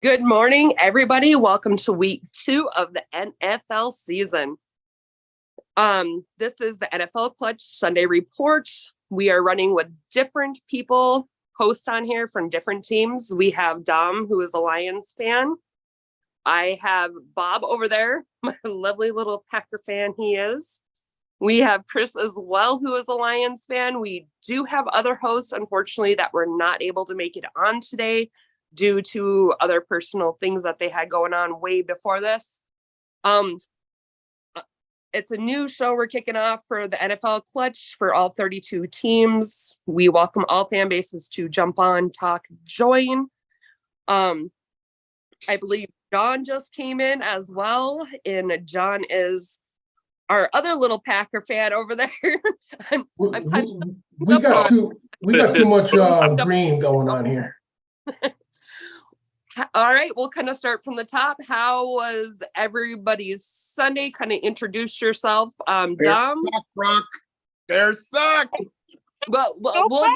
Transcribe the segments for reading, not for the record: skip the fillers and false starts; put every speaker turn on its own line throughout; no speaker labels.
Good morning, everybody. Welcome to week 2 of the NFL season. This is the NFL Clutch Sunday Report. We are running with different people, hosts on here from different teams. We have Dom, who is a Lions fan. I have Bob over there, my lovely little Packer fan he is. We have Chris as well, who is a Lions fan. We do have other hosts, unfortunately, that were not able to make it on today due to other personal things that they had going on way before this. It's a new show we're kicking off for the NFL Clutch for all 32 teams. We welcome all fan bases to jump on, talk, join. I believe John just came in as well, and John is our other little Packer fan over there.
We got too much green going on here.
All right, we'll kind of start from the top. How was everybody's Sunday? Kind of introduce yourself. Dom.
Suck, Brock. Bears suck.
Well, we'll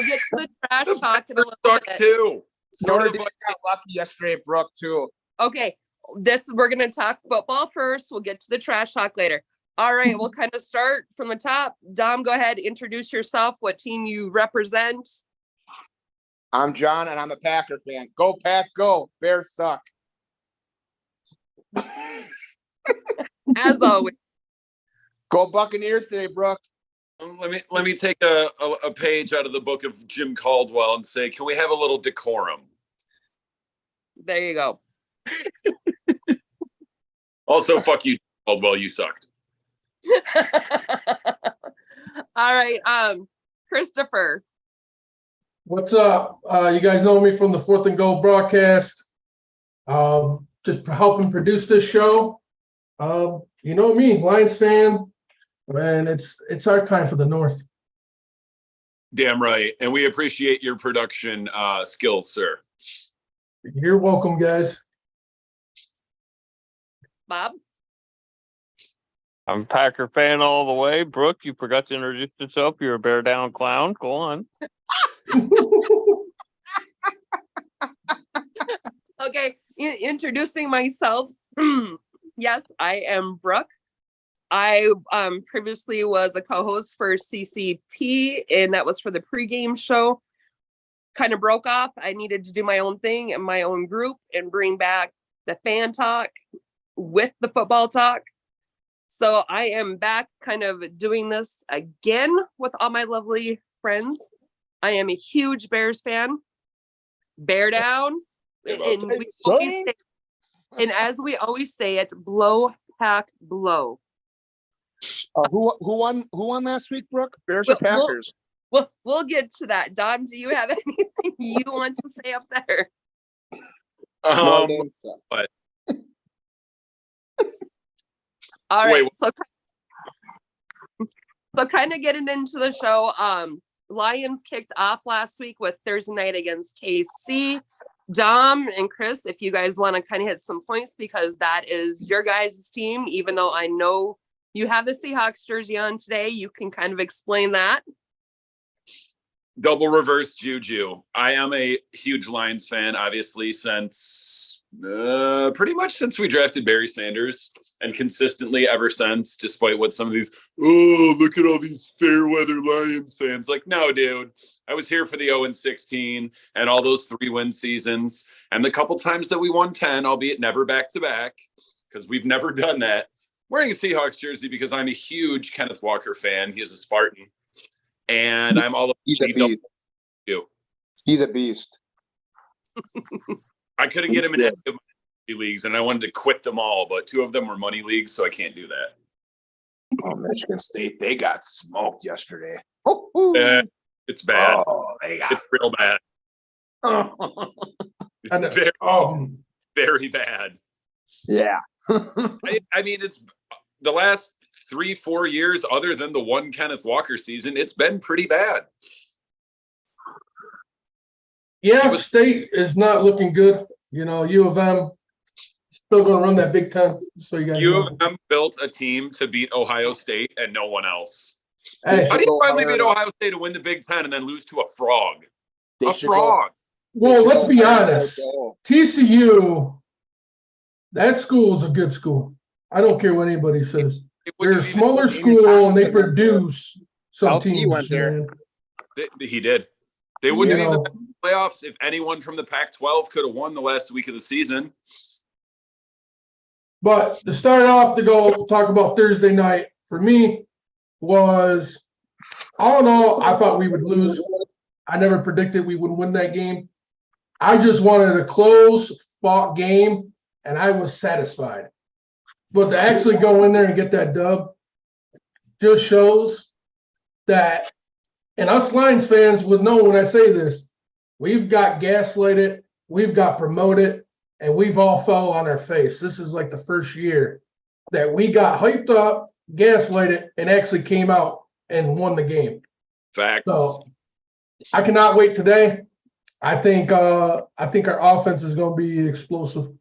get to the trash talk in a little
suck
bit.
Too.
Florida got lucky yesterday, Brooke, too.
Okay, we're going to talk football first. We'll get to the trash talk later. All right, we'll kind of start from the top. Dom, go ahead, introduce yourself, what team you represent.
I'm John, and I'm a Packer fan. Go, Pack, go. Bears suck.
As always.
Go Buccaneers today, Brooke.
Let me take a page out of the book of Jim Caldwell and say, can we have a little decorum?
There you go.
Also, fuck you, Caldwell. You sucked.
All right, Christopher.
What's up? You guys know me from the 4th and Goal broadcast. Just helping produce this show. You know me, Lions fan, and it's our time for the North.
Damn right, and we appreciate your production skills, sir.
You're welcome, guys.
Bob.
I'm a Packer fan all the way. Brooke, you forgot to introduce yourself. You're a bear down clown. Go on.
Okay, introducing myself. Yes, I am Brooke. I previously was a co-host for CCP, and that was for the pregame show. Kind of broke off. I needed to do my own thing and my own group and bring back the fan talk with the football talk. So I am back kind of doing this again with all my lovely friends. I am a huge Bears fan. Bear down. And as we always say it, blow, pack, blow.
Who won last week, Brooke? Bears or Packers?
We'll get to that. Dom, do you have anything you want to say up there?
But
all right. Wait. So kind of getting into the show. Lions kicked off last week with Thursday night against KC. Dom and Chris, if you guys want to kind of hit some points, because that is your guys' team, even though I know you have the Seahawks jersey on today, you can kind of explain that.
Double reverse juju. I am a huge Lions fan, obviously, since pretty much since we drafted Barry Sanders, and consistently ever since, despite what some of these, look at all these fair weather Lions fans. Like, no, dude. I was here for the 0-16 and all those 3-win seasons, and the couple times that we won 10, albeit never back-to-back, because we've never done that. Wearing a Seahawks jersey because I'm a huge Kenneth Walker fan. He is a Spartan. And I'm all
He's a beast. He's a beast.
I couldn't get him in any of my leagues, and I wanted to quit them all, but 2 of them were money leagues, so I can't do that.
Oh, Michigan State, they got smoked yesterday.
It's bad. It's real bad. It's very bad.
Yeah.
I mean, it's the last 3-4 years, other than the one Kenneth Walker season, it's been pretty bad.
Yeah, State is not looking good. You know, U of M still going to run that Big Ten. So you guys
U of M built a team to beat Ohio State and no one else.
Hey,
How do you finally beat Ohio State to win the Big Ten and then lose to a frog? A frog.
Well, let's be honest. TCU, that school is a good school. I don't care what anybody says. They're a smaller school and they produce some
LT
teams,
went there.
man.
He did. They wouldn't
You
have even
know,
been in the playoffs if anyone from the Pac-12 could have won the last week of the season.
but to start off, to go talk about Thursday night for me was all in all, I thought we would lose. I never predicted we would win that game. I just wanted a close fought game, and I was satisfied. But to actually go in there and get that dub just shows that, and us Lions fans would know when I say this, we've got gaslighted, we've got promoted, and we've all fell on our face. This is like the first year that we got hyped up, gaslighted, and actually came out and won the game.
Facts.
So I cannot wait today. I think our offense is going to be explosive.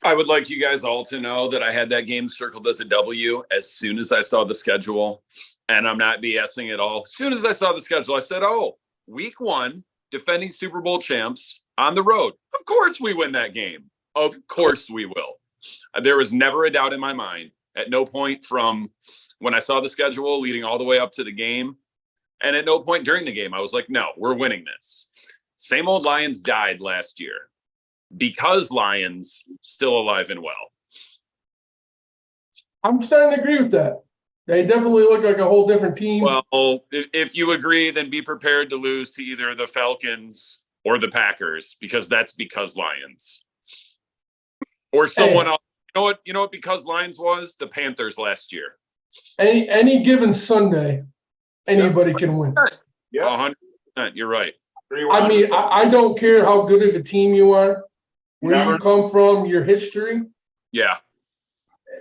I would like you guys all to know that I had that game circled as a W as soon as I saw the schedule. And I'm not BSing at all. As soon as I saw the schedule, I said, oh, week 1, defending Super Bowl champs on the road. Of course we win that game. Of course we will. There was never a doubt in my mind. At no point from when I saw the schedule leading all the way up to the game. And at no point during the game, I was like, no, we're winning this. Same old Lions died last year. Because Lions still alive and well.
I'm starting to agree with that. They definitely look like a whole different team.
Well, if you agree, then be prepared to lose to either the Falcons or the Packers, because that's because Lions. Or someone else. You know what because Lions was? The Panthers last year.
Any given Sunday, anybody can win.
Yeah.
100%. You're right.
I mean, I don't care how good of a team you are, where you come from, your history.
Yeah.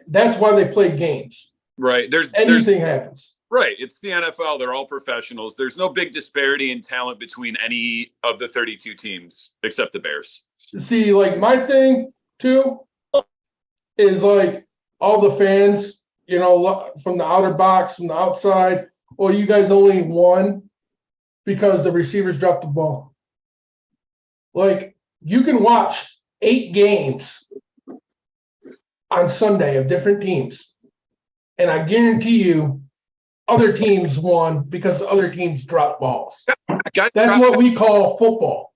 That's why they play games.
Right.
Anything happens.
Right. It's the NFL. They're all professionals. There's no big disparity in talent between any of the 32 teams except the Bears.
See, like my thing too is like all the fans, you know, from the outer box, from the outside. Well, you guys only won because the receivers dropped the ball. Like you can watch 8 games on Sunday of different teams. And I guarantee you other teams won because other teams dropped balls. That's what we call football.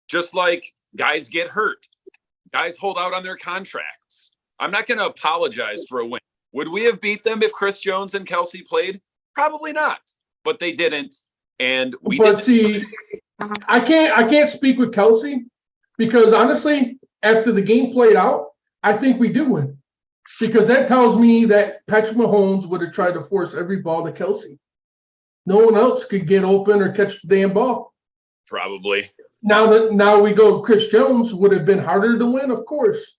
Just like guys get hurt. Guys hold out on their contracts. I'm not going to apologize for a win. Would we have beat them if Chris Jones and Kelsey played? Probably not. But they didn't. And we did.
But see, I can't speak with Kelsey because honestly, after the game played out, I think we do win. Because that tells me that Patrick Mahomes would have tried to force every ball to Kelsey. No one else could get open or catch the damn ball.
Probably.
Now we go Chris Jones would have been harder to win, of course.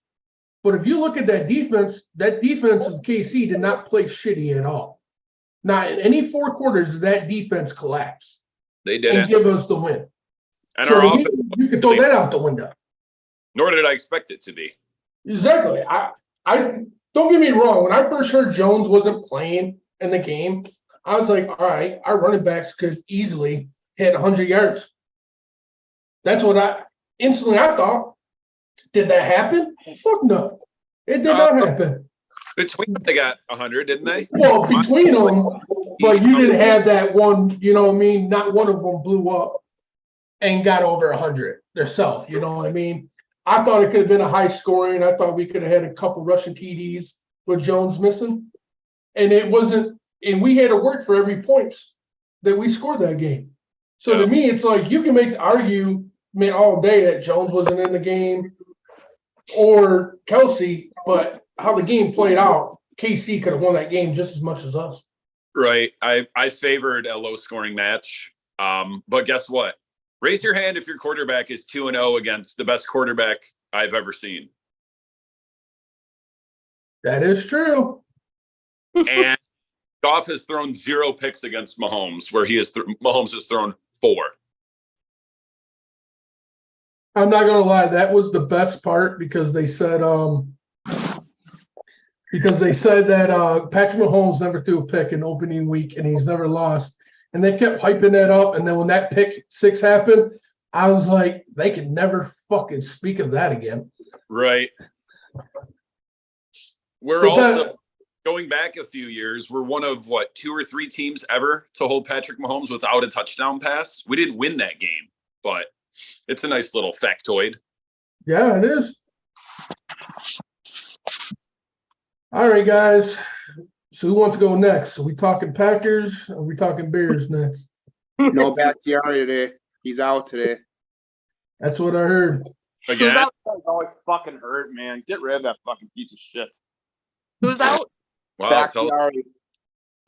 But if you look at that defense of KC did not play shitty at all. Not in any 4 quarters, that defense collapsed.
They didn't.
And give us the win.
And
so
our offense,
you could throw that out the window.
Nor did I expect it to be.
Exactly. I don't get me wrong. When I first heard Jones wasn't playing in the game, I was like, all right, our running backs could easily hit 100 yards. That's what I thought. Did that happen? Fuck no. It did not happen.
Between them, they got 100, didn't they?
Well, between them, but you didn't have that one, you know what I mean? Not one of them blew up and got over 100 themselves, you know what I mean? I thought it could have been a high scoring. I thought we could have had a couple rushing TDs with Jones missing. And it wasn't, and we had to work for every point that we scored that game. So to me, it's like you can make the argument all day that Jones wasn't in the game or Kelsey, but how the game played out, KC could have won that game just as much as us.
Right. I favored a low scoring match. But guess what? Raise your hand if your quarterback is 2-0 against the best quarterback I've ever seen.
That is true.
And Goff has thrown 0 picks against Mahomes, where Mahomes has thrown 4.
I'm not gonna lie, that was the best part because they said that Patrick Mahomes never threw a pick in opening week and he's never lost. and they kept hyping that up. And then when that pick six happened, I was like, they can never fucking speak of that again.
Right. We're
But
also going back a few years. We're one of 2 or 3 teams ever to hold Patrick Mahomes without a touchdown pass. We didn't win that game, but it's a nice little factoid.
Yeah, it is. All right, guys. So who wants to go next? Are we talking Packers? Or are we talking Bears next?
No Bakhtiari today. He's out today.
That's what I heard.
Again,
out?
Always fucking hurt, man. Get rid of that fucking piece of shit.
Who's out?
wow, tell us.
Bakhtiari.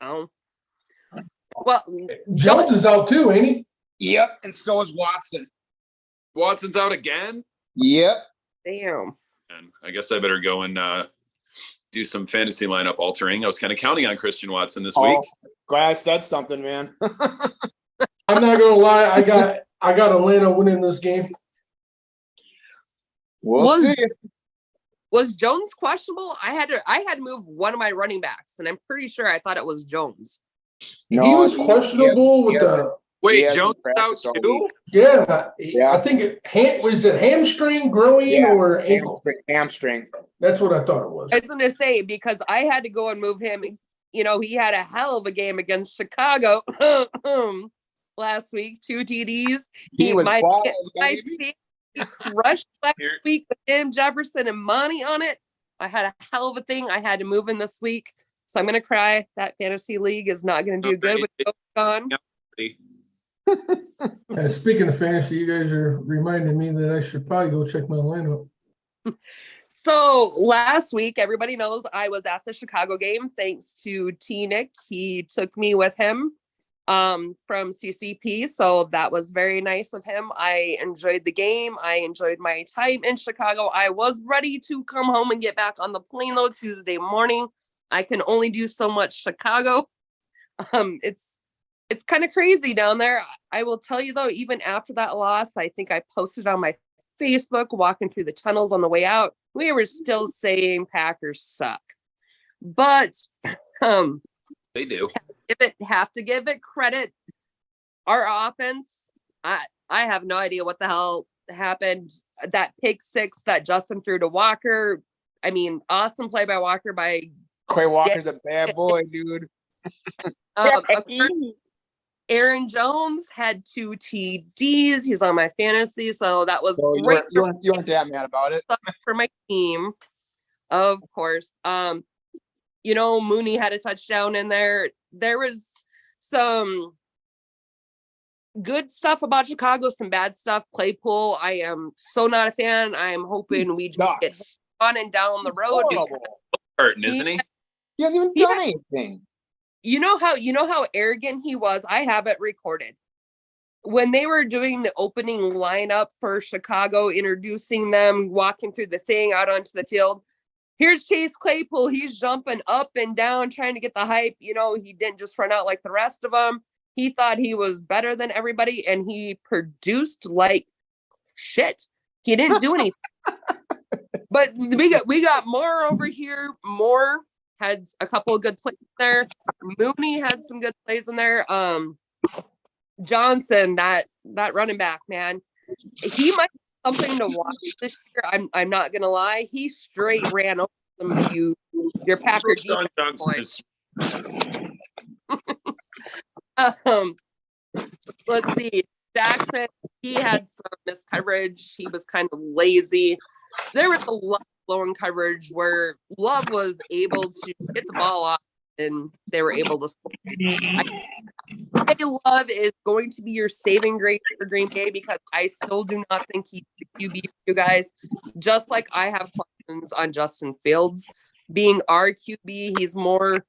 Oh. Well,
Jones is out too, ain't he?
Yep, and so is Watson.
Watson's out again.
Yep.
damn.
And I guess I better go and do some fantasy lineup altering. I was kind of counting on Christian Watson this week.
Glad I said something, man.
I'm not gonna lie. I got Atlanta winning this game.
We'll see.
Was Jones questionable? I had to move one of my running backs, and I'm pretty sure I thought it was Jones.
He was questionable with the.
Wait,
hasn't
Jones out
practiced all
too?
week.
Yeah,
Yeah.
I think was it hamstring growing or ankle?
Hamstring.
That's what I thought it was.
I was gonna say because I had to go and move him. You know, he had a hell of a game against Chicago last week. 2 TDs.
He was balling,
my
baby.
he crushed last week with him, Jefferson, and Monty on it. I had a hell of a thing. I had to move in this week, so I'm gonna cry. That fantasy league is not gonna do good with Joe gone.
Speaking of fantasy, you guys are reminding me that I should probably go check my lineup.
So last week, everybody knows I was at the Chicago game. Thanks to T-Nick. He took me with him from CCP. So that was very nice of him. I enjoyed the game. I enjoyed my time in Chicago. I was ready to come home and get back on the plane though Tuesday morning. I can only do so much Chicago. It's kind of crazy down there. I will tell you though, even after that loss, I think I posted on my Facebook walking through the tunnels on the way out. We were still saying Packers suck, but
They do.
have to give it credit. Our offense, I have no idea what the hell happened. That pick six that Justin threw to Walker. I mean, awesome play by Walker by
Quay Walker's a bad boy, dude.
Aaron Jones had 2 TDs. He's on my fantasy, so that was great
You weren't that mad about it.
for my team, of course. You know, Mooney had a touchdown in there. There was some good stuff about Chicago, some bad stuff. Claypool, I am so not a fan. I am hoping we just get on and down the road.
Hurting, isn't he?
He hasn't even done anything.
You know how arrogant he was. I have it recorded. When they were doing the opening lineup for Chicago, introducing them, walking through the thing out onto the field. Here's Chase Claypool. He's jumping up and down, trying to get the hype. You know, he didn't just run out like the rest of them. He thought he was better than everybody, and he produced like shit. He didn't do anything. But we got more over here. More had a couple of good plays there. Mooney had some good plays in there. Johnson, that running back, man, he might be something to watch this year. I'm not gonna lie. He straight ran over some of your Packer defense boys. Let's see. Jackson, he had some miscoverage. He was kind of lazy. There was a lot of blown coverage where Love was able to get the ball off and they were able to score. I say Love is going to be your saving grace for Green Bay because I still do not think he's the QB for you guys. Just like I have questions on Justin Fields being our QB, he's more.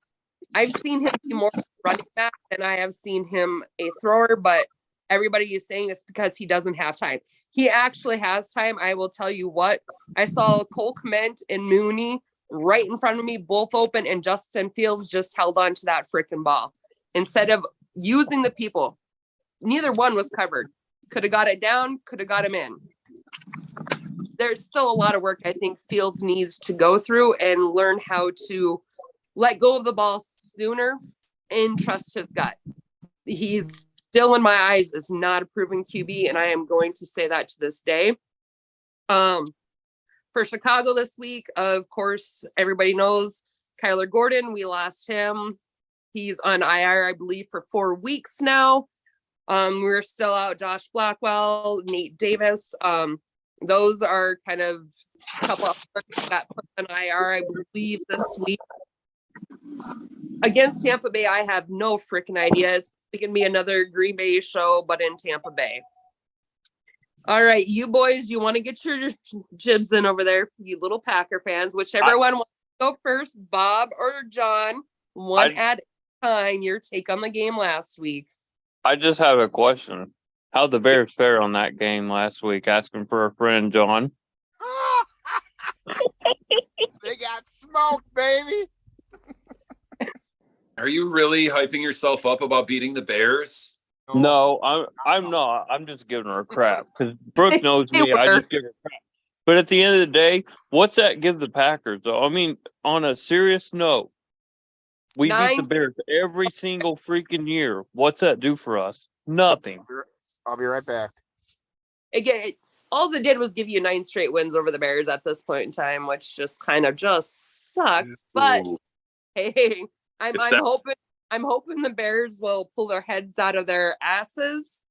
I've seen him be more running back than I have seen him a thrower, but everybody is saying it's because he doesn't have time. He actually has time. I will tell you what. I saw Cole Kmet and Mooney right in front of me, both open, and Justin Fields just held on to that freaking ball. Instead of using the people, neither one was covered. Could have got it down, could have got him in. There's still a lot of work I think Fields needs to go through and learn how to let go of the ball sooner and trust his gut. he's still in my eyes is not a proven QB, and I am going to say that to this day. For Chicago this week, of course, everybody knows Kyler Gordon. We lost him. He's on IR, I believe, for 4 weeks now. We're still out Josh Blackwell, Nate Davis. Those are kind of a couple of that got put on IR, I believe, this week. Against Tampa Bay, I have no freaking idea. It's going to be another Green Bay show, but in Tampa Bay. All right, you boys, you want to get your jibs in over there, you little Packer fans, whichever one wants to go first, Bob or John, at a time, your take on the game last week.
I just have a question. How'd the Bears fare on that game last week? Asking for a friend, John.
They got smoked, baby.
Are you really hyping yourself up about beating the Bears?
No, I'm not. I'm just giving her crap because Brooke knows me. I just give her crap. But at the end of the day, what's that give the Packers, though? I mean, on a serious note, we beat the Bears every single freaking year. What's that do for us? Nothing.
I'll be right back.
Again, all it did was give you 9 straight wins over the Bears at this point in time, which just kind of just sucks. But hey, I'm hoping the Bears will pull their heads out of their asses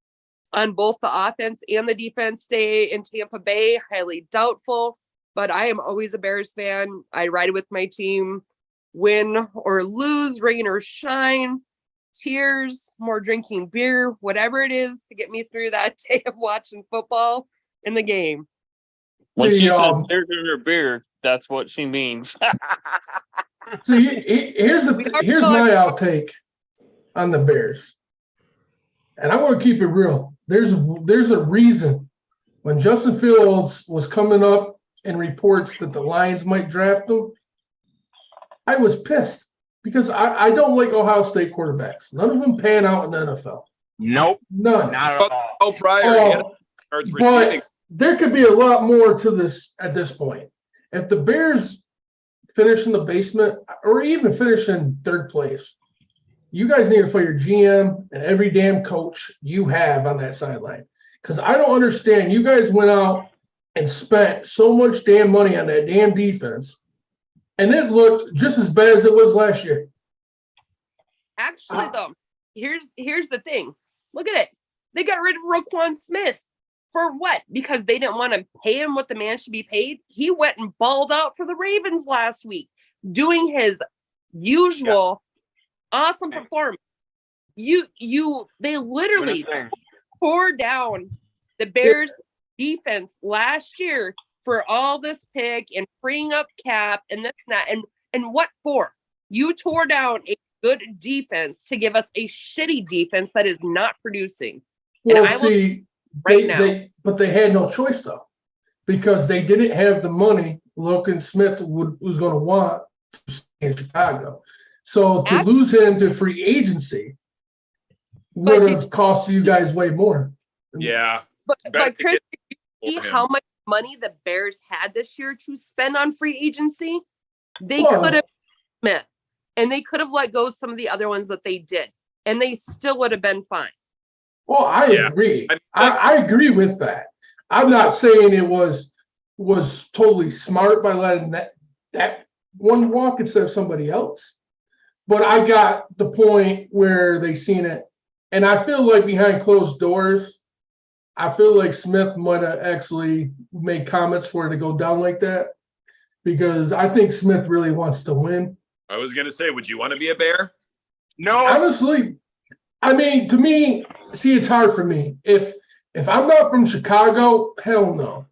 on both the offense and the defense day in Tampa Bay. Highly doubtful, but I am always a Bears fan. I ride with my team, win or lose, rain or shine, tears, more drinking beer, whatever it is to get me through that day of watching football in the game.
When she said tears in her beer, that's what she means.
See, here's my outtake on the Bears, and I want to keep it real. There's a reason when Justin Fields was coming up in reports that the Lions might draft him, I was pissed because I don't like Ohio State quarterbacks. None of them pan out in the NFL.
Nope,
none.
Not at all.
Oh, prior,
but there could be a lot more to this at this point. If the Bears finish in the basement or even finish in 3rd place, you guys need to fire your GM and every damn coach you have on that sideline. Because I don't understand. You guys went out and spent so much damn money on that damn defense, and it looked just as bad as it was last year.
Actually, though, here's the thing. Look at it. They got rid of Roquan Smith. For what? Because they didn't want to pay him what the man should be paid. He went and balled out for the Ravens last week, doing his usual awesome performance. They literally tore down the Bears defense last year for all this pick and freeing up cap and this and that. And what for? You tore down a good defense to give us a shitty defense that is not producing.
Well,
But
they had no choice though, because they didn't have the money Logan Smith was going to want to stay in Chicago. So to lose him to free agency would have cost you guys way more.
Yeah.
But Chris, did you see how much money the Bears had this year to spend on free agency? They could have Smith, and they could have let go some of the other ones that they did, and they still would have been fine.
Well, I agree. I agree with that. I'm not saying it was totally smart by letting that one walk instead of somebody else. But I got the point where they seen it. And I feel like behind closed doors, I feel like Smith might have actually made comments for it to go down like that. Because I think Smith really wants to win.
I was going to say, would you want to be a Bear?
No.
Honestly, I mean, to me, see, it's hard for me. If I'm not from Chicago, hell no.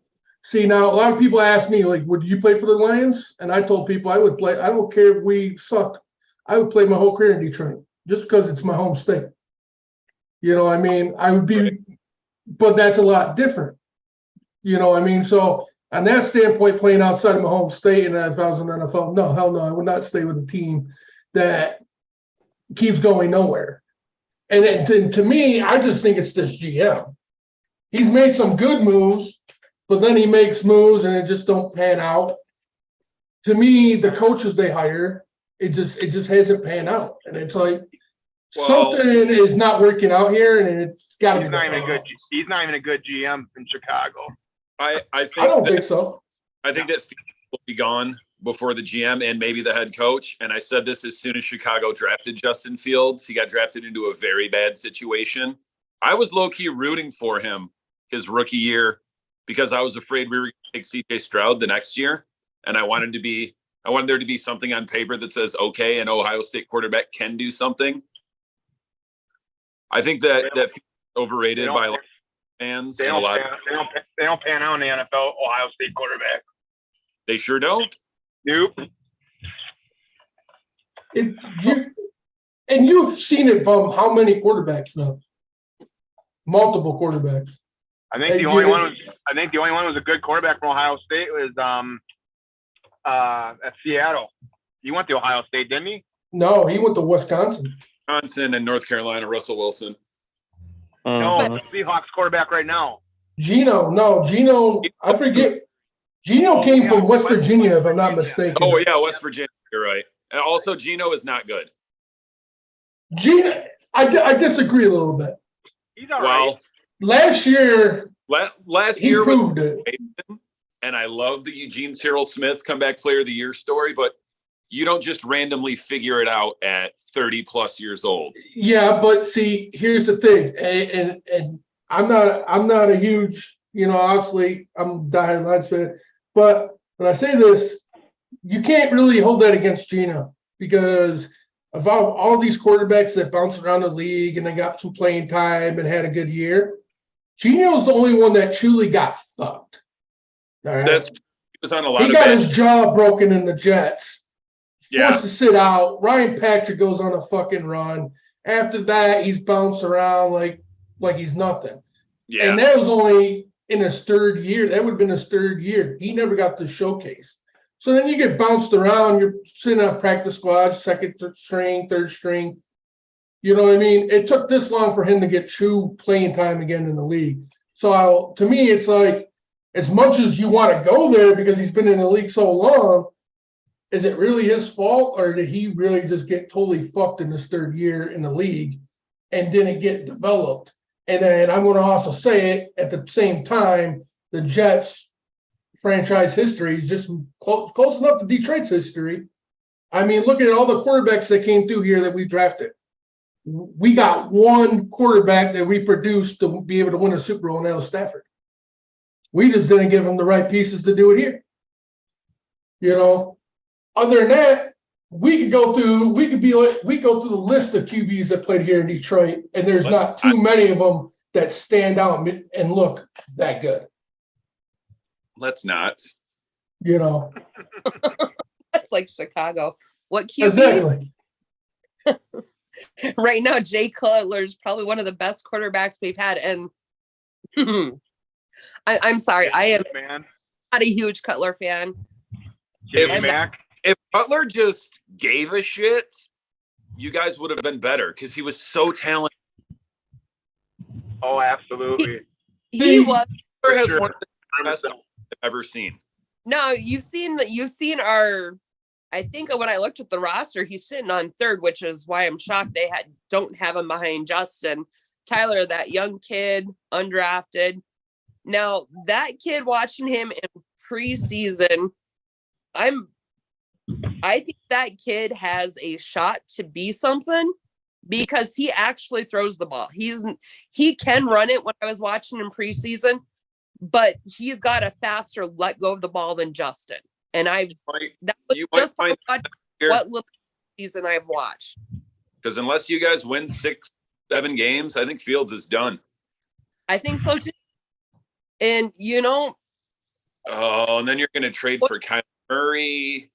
See, now a lot of people ask me, like, would you play for the Lions? And I told people I would play. I don't care if we sucked. I would play my whole career in Detroit just because it's my home state. You know what I mean? I would be, but that's a lot different. You know what I mean? So on that standpoint, playing outside of my home state, and if I was in the NFL, no, hell no, I would not stay with a team that keeps going nowhere. And to me, I just think it's this GM. He's made some good moves, but then he makes moves and it just don't pan out. To me, the coaches they hire, it just hasn't panned out. And it's like,
Well-
something is not working out here, and it's got to be.
He's not even a good. He's not even a good GM in Chicago.
I
I
think
don't
that
think so.
I think that Fields will be gone before the GM and maybe the head coach. And I said this as soon as Chicago drafted Justin Fields. He got drafted into a very bad situation. I was low-key rooting for him his rookie year because I was afraid we were going to take CJ Stroud the next year. And I wanted there to be something on paper that says, okay, an Ohio State quarterback can do something. I think that Fields is overrated by a lot of fans.
They
and
don't,
a lot.
they don't pan out in the NFL. Ohio State quarterback.
They sure don't.
Nope.
And you've seen it from how many quarterbacks now? Multiple quarterbacks.
I think the only one was a good quarterback from Ohio State was at Seattle. He went to Ohio State, didn't he?
No, he went to Wisconsin.
Wisconsin and North Carolina, Russell Wilson.
No,
Uh,
the Seahawks quarterback right now.
Gino, I forget. Gino came from West Virginia, if I'm not mistaken.
Oh yeah, West Virginia. You're right. And also, Gino is not good.
Gino, I disagree a little bit.
He's all right.
Well,
Last year,
last
he
year was
proved it.
and I love the Eugene Cyril Smith comeback player of the year story, but you don't just randomly figure it out at 30 plus years old.
Yeah, but see, here's the thing, and I'm not a huge, obviously I'm a diehard Lions fan, but when I say this, you can't really hold that against Gino because of all these quarterbacks that bounced around the league and they got some playing time and had a good year. Gino's the only one that truly got fucked. All right.
He was on a lot
He
of
got
bad.
his jaw broken in the Jets.
Yeah.
Forced to sit out. Ryan Patrick goes on a fucking run. After that, he's bounced around like he's nothing.
Yeah.
And that was only in his third year. That would have been his third year. He never got the showcase. So then you get bounced around. You're sitting on practice squad, second string, third string. You know what I mean? It took this long for him to get true playing time again in the league. So to me, it's like, as much as you want to go there because he's been in the league so long, is it really his fault, or did he really just get totally fucked in his third year in the league and didn't get developed? And then I'm going to also say it at the same time, the Jets franchise history is just close enough to Detroit's history. I mean, look at all the quarterbacks that came through here that we drafted. We got one quarterback that we produced to be able to win a Super Bowl, and that was Stafford. We just didn't give him the right pieces to do it here. Other than that, we could go through the list of QBs that played here in Detroit, and there's not too many of them that stand out and look that good.
Let's not.
That's like Chicago. What QB?
Exactly.
Right now, Jay Cutler is probably one of the best quarterbacks we've had. And I'm sorry, I am not a huge Cutler fan.
If Cutler just gave a shit, you guys would have been better because he was so talented.
Oh, absolutely.
He was.
Cutler has one of the best I've ever seen.
No, you've seen our. I think when I looked at the roster, he's sitting on third, which is why I'm shocked they don't have him behind Justin. Tyler, that young kid, undrafted. Now, that kid, watching him in preseason, I think that kid has a shot to be something because he actually throws the ball. He can run it when I was watching him preseason, but he's got a faster let go of the ball than Justin. And that was just what little season I've watched.
Because unless you guys win 6-7 games, I think Fields is done.
I think so too. And
and then you're going to trade for Kyler Murray.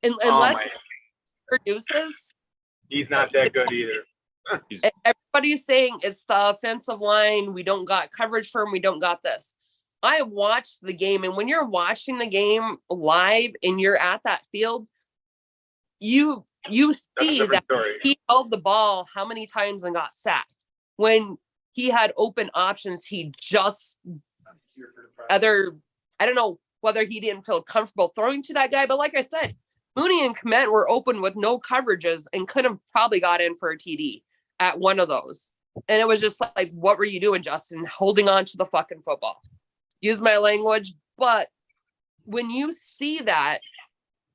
Unless he produces,
he's not that good either.
Everybody's saying it's the offensive line. We don't got coverage for him. We don't got this. I watched the game, and when you're watching the game live and you're at that field, you see that he held the ball how many times and got sacked. When he had open options, he just I don't know whether he didn't feel comfortable throwing to that guy, but like I said, Mooney and Kmet were open with no coverages and could have probably got in for a TD at one of those. And it was just like, what were you doing, Justin? Holding on to the fucking football. Use my language. But when you see that,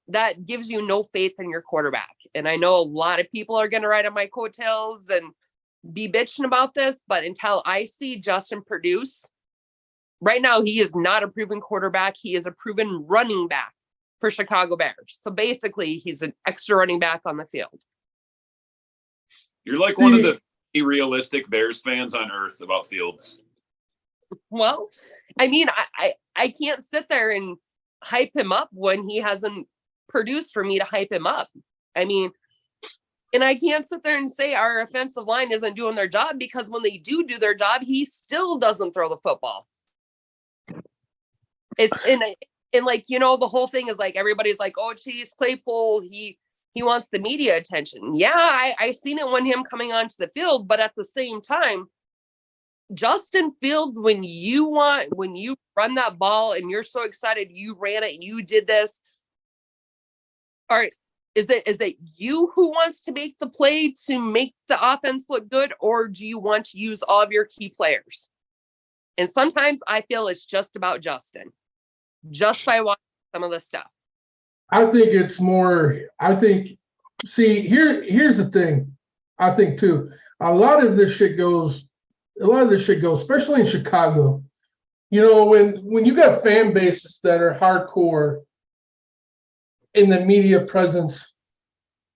that gives you no faith in your quarterback. And I know a lot of people are going to ride on my coattails and be bitching about this, but until I see Justin produce, right now he is not a proven quarterback. He is a proven running back for Chicago Bears. So basically, he's an extra running back on the field.
You're like one of the realistic Bears fans on earth about Fields.
Well, I mean, I can't sit there and hype him up when he hasn't produced for me to hype him up. I mean, and I can't sit there and say our offensive line isn't doing their job, because when they do their job, he still doesn't throw the football. It's in like, you know, the whole thing is like, everybody's like, oh, geez, Claypool, he wants the media attention. Yeah, I seen it when him coming onto the field, but at the same time, Justin Fields, when you run that ball and you're so excited, you ran it, you did this. All right, is it you who wants to make the play to make the offense look good, or do you want to use all of your key players? And sometimes I feel it's just about Justin, just by watching some of the stuff.
I think it's more, here's the thing. I think too, a lot of this shit goes, especially in Chicago. You know, when you got fan bases that are hardcore in the media presence,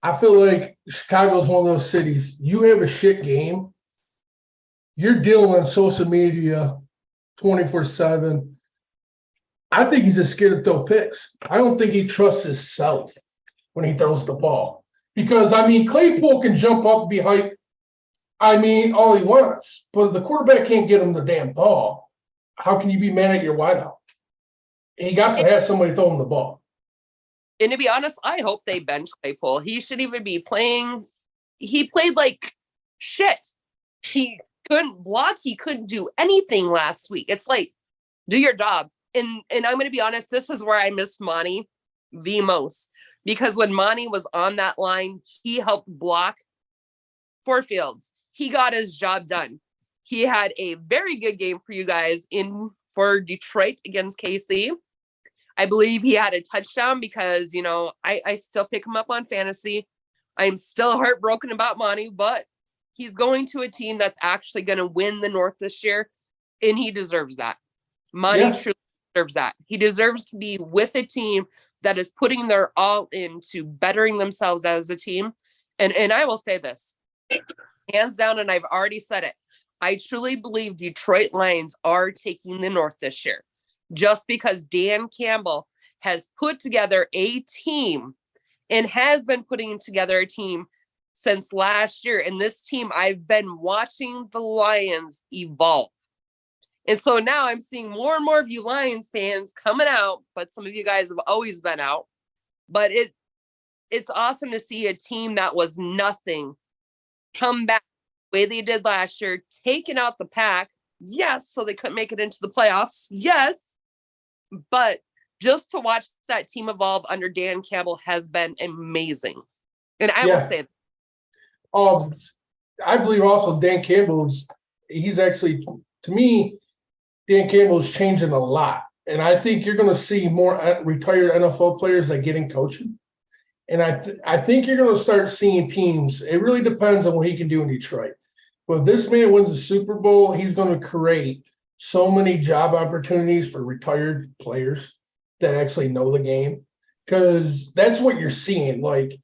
I feel like Chicago's one of those cities. You have a shit game, you're dealing on social media 24/7. I think he's just scared to throw picks. I don't think he trusts himself when he throws the ball. Because, I mean, Claypool can jump up and be hyped, all he wants. But if the quarterback can't get him the damn ball, how can you be mad at your wideout? He got to have somebody throw him the ball.
And to be honest, I hope they bench Claypool. He shouldn't even be playing. He played like shit. He couldn't block. He couldn't do anything last week. It's like, do your job. And I'm going to be honest, this is where I miss Monty the most. Because when Monty was on that line, he helped block for Fields. He got his job done. He had a very good game for you guys for Detroit against KC. I believe he had a touchdown because, you know, I still pick him up on fantasy. I'm still heartbroken about Monty, but he's going to a team that's actually going to win the North this year, and he deserves that. Monty truly deserves that. He deserves to be with a team that is putting their all into bettering themselves as a team. And I will say this, hands down, and I've already said it, I truly believe Detroit Lions are taking the North this year. Just because Dan Campbell has put together a team and has been putting together a team since last year. And this team, I've been watching the Lions evolve. And so now I'm seeing more and more of you Lions fans coming out, but some of you guys have always been out. But it's awesome to see a team that was nothing come back the way they did last year, taking out the pack. Yes, so they couldn't make it into the playoffs. Yes. But just to watch that team evolve under Dan Campbell has been amazing. And I will say that.
I believe also Dan Campbell's, he's actually, to me, Dan Campbell's changing a lot. And I think you're going to see more retired NFL players that get in coaching. And I think you're going to start seeing teams. It really depends on what he can do in Detroit. But if this man wins the Super Bowl, he's going to create so many job opportunities for retired players that actually know the game. Because that's what you're seeing. Like,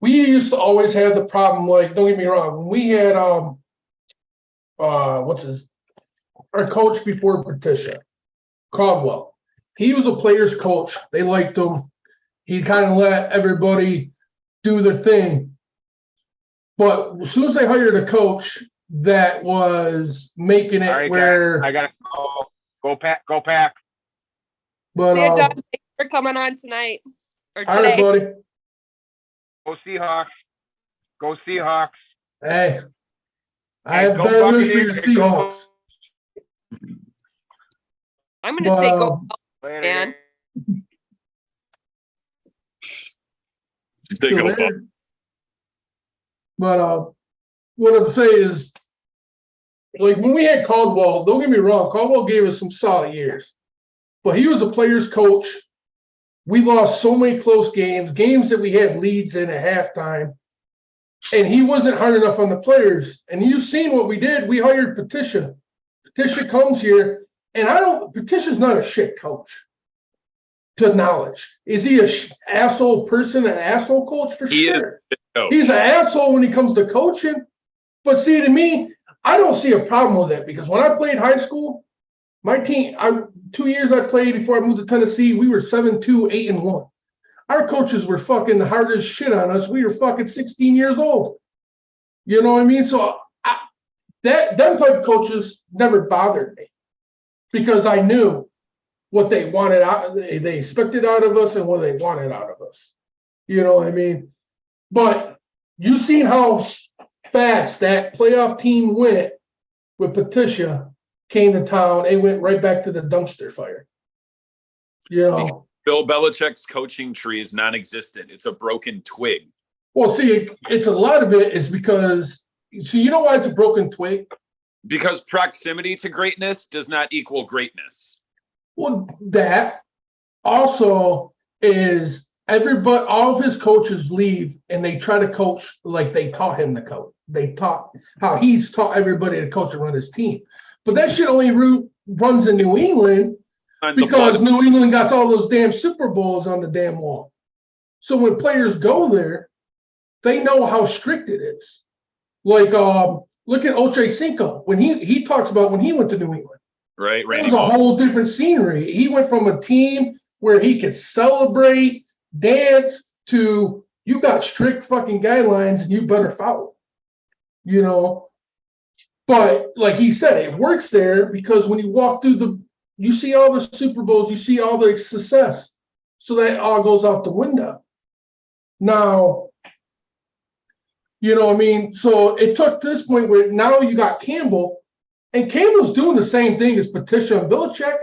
we used to always have the problem, like, don't get me wrong, when we had our coach before Patricia, Caldwell. He was a player's coach. They liked him. He kind of let everybody do their thing. But as soon as they hired a coach that was making it
All right,
where
guys, I gotta go pack.
But
See you, John. Thanks for coming on tonight or
all right,
today.
buddy.
Go Seahawks. Go Seahawks.
Hey, I
Hey,
have
go
better news for your
Buccaneers.
Seahawks.
I'm going to say go,
Later,
man.
They
still
go Bucks.
there. But what I'm saying is, like when we had Caldwell, don't get me wrong, Caldwell gave us some solid years, but he was a player's coach. We lost so many close games that we had leads in at halftime, and he wasn't hard enough on the players. And you've seen what we did. We hired Petitia. Petitia comes here, and Petitia's not a shit coach. To knowledge, is he a asshole person, an asshole coach for
He
sure?
is a coach.
He's an asshole when he comes to coaching. But see, to me, I don't see a problem with it because when I played high school, my team, 2 years I played before I moved to Tennessee, we were 7-2, 8-1. Our coaches were fucking the hardest shit on us. We were fucking 16 years old. You know what I mean? So them type of coaches never bothered me because I knew what they wanted out, they expected out of us and what they wanted out of us. You know what I mean? But you see how fast that playoff team went with Petitia came to town. They went right back to the dumpster fire. You know,
Bill Belichick's coaching tree is non-existent. It's a broken twig.
well, see, it's a lot of it is because, so you know why it's a broken twig?
Because proximity to greatness does not equal greatness.
Well, that also is everybody, all of his coaches leave and they try to coach like they taught him to coach. They taught how he's taught everybody to coach and run his team. But that shit only runs in New England because New England got all those damn Super Bowls on the damn wall. So when players go there, they know how strict it is. Like, look at Ocho Cinco when he talks about when he went to New England.
Right,
It was a whole different scenery. He went from a team where he could celebrate, dance, to you got strict fucking guidelines and you better follow. You know, but like he said, it works there because when you walk through you see all the Super Bowls, you see all the success. So that all goes out the window. Now, you know what I mean? So it took this point where now you got Campbell, and Campbell's doing the same thing as Petitia and Belichick.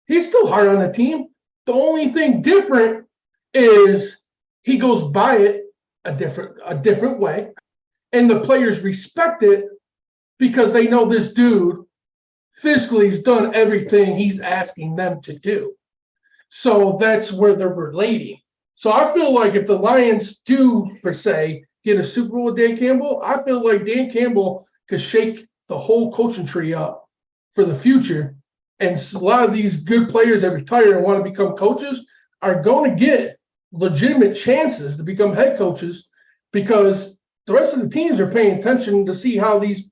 He's still hard on the team. The only thing different is he goes by it a different way. And the players respect it because they know this dude physically has done everything he's asking them to do. So that's where they're relating. So I feel like if the Lions do, per se, get a Super Bowl with Dan Campbell, I feel like Dan Campbell could shake the whole coaching tree up for the future. And a lot of these good players that retire and want to become coaches are going to get legitimate chances to become head coaches because the rest of the teams are paying attention to see how these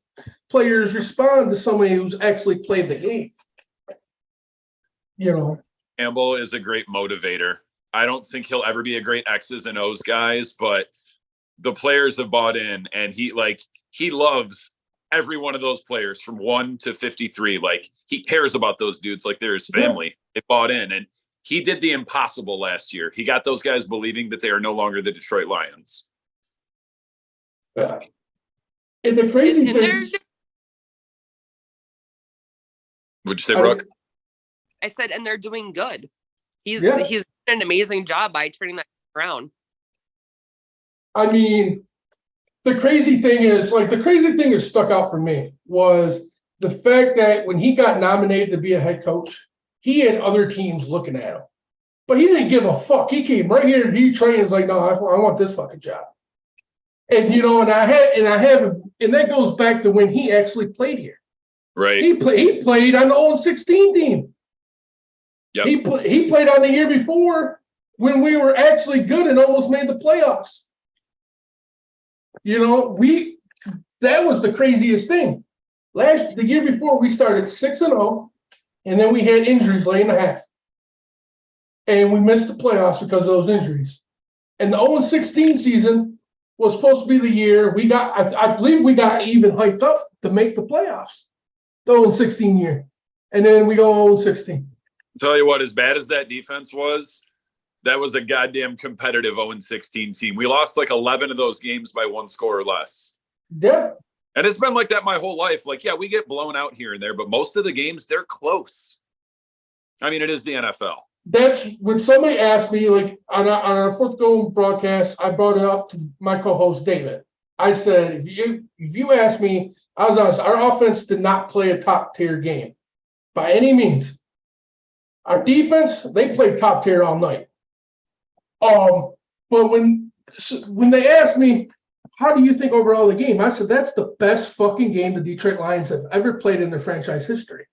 players respond to somebody who's actually played the game. You know,
Campbell is a great motivator. I don't think he'll ever be a great X's and O's guys, but the players have bought in, and he loves every one of those players from 1 to 53. Like, he cares about those dudes like they're his family. They bought in, and he did the impossible last year. He got those guys believing that they are no longer the Detroit Lions.
and the crazy thing.
Would you say, Brooke?
I said, and they're doing good. He's
Yeah.
done an amazing job by turning that around.
I mean, the crazy thing is stuck out for me was the fact that when he got nominated to be a head coach, he had other teams looking at him, but he didn't give a fuck. He came right here and he trains like, no, I want this fucking job. And you know, and that goes back to when he actually played here.
Right.
He played on the old 16 team.
Yep.
He played on the year before when we were actually good and almost made the playoffs. You know, that was the craziest thing. The year before we started 6-0, and then we had injuries late in the half. And we missed the playoffs because of those injuries. And the 0-16 season was supposed to be the year I believe we got even hyped up to make the playoffs. The 0-16 year. And then we go 0-16.
Tell you what, as bad as that defense was, that was a goddamn competitive 0-16 team. We lost like 11 of those games by 1 score or less.
Yeah.
And it's been like that my whole life. Like, yeah, we get blown out here and there, but most of the games, they're close. I mean, it is the NFL.
that's when somebody asked me, like on our fourth goal broadcast, I brought it up to my co-host David. I said, if you ask me, I was honest, our offense did not play a top tier game by any means. Our defense, they played top tier all night. But when they asked me, how do you think overall the game? I said, that's the best fucking game the Detroit Lions have ever played in their franchise history.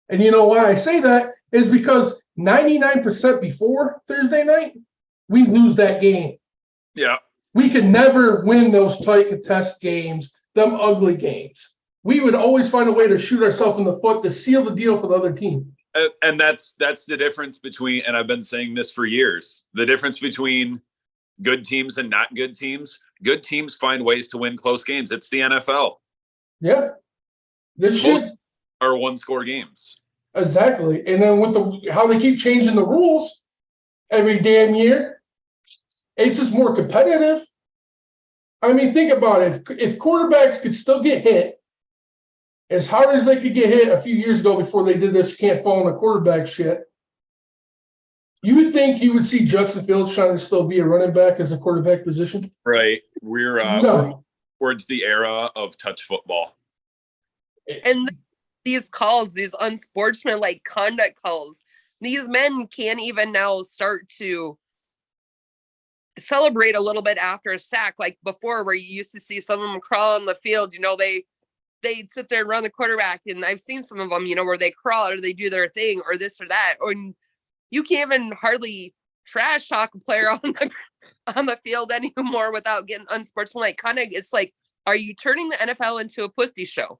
And you know why I say that is because 99% before Thursday night, we lose that game.
Yeah.
We could never win those tight contest games, them ugly games. We would always find a way to shoot ourselves in the foot to seal the deal for the other team.
And that's the difference between, and I've been saying this for years, the difference between good teams and not good teams. Good teams find ways to win close games. It's the NFL.
Yeah. This shit.
Most are one-score games.
Exactly. And then with how they keep changing the rules every damn year, it's just more competitive. I mean, think about it. If quarterbacks could still get hit as hard as they could get hit a few years ago before they did this, you can't fall in the quarterback shit. You would think you would see Justin Fields trying to still be a running back as a quarterback position?
Right. We're towards the era of touch football.
And these calls, these unsportsmanlike conduct calls, these men can't even now start to celebrate a little bit after a sack, like before, where you used to see some of them crawl on the field. They'd sit there and run the quarterback, and I've seen some of them, where they crawl or they do their thing or this or that, or you can't even hardly trash talk a player on the field anymore without getting unsportsmanlike conduct. It's like, are you turning the NFL into a pussy show?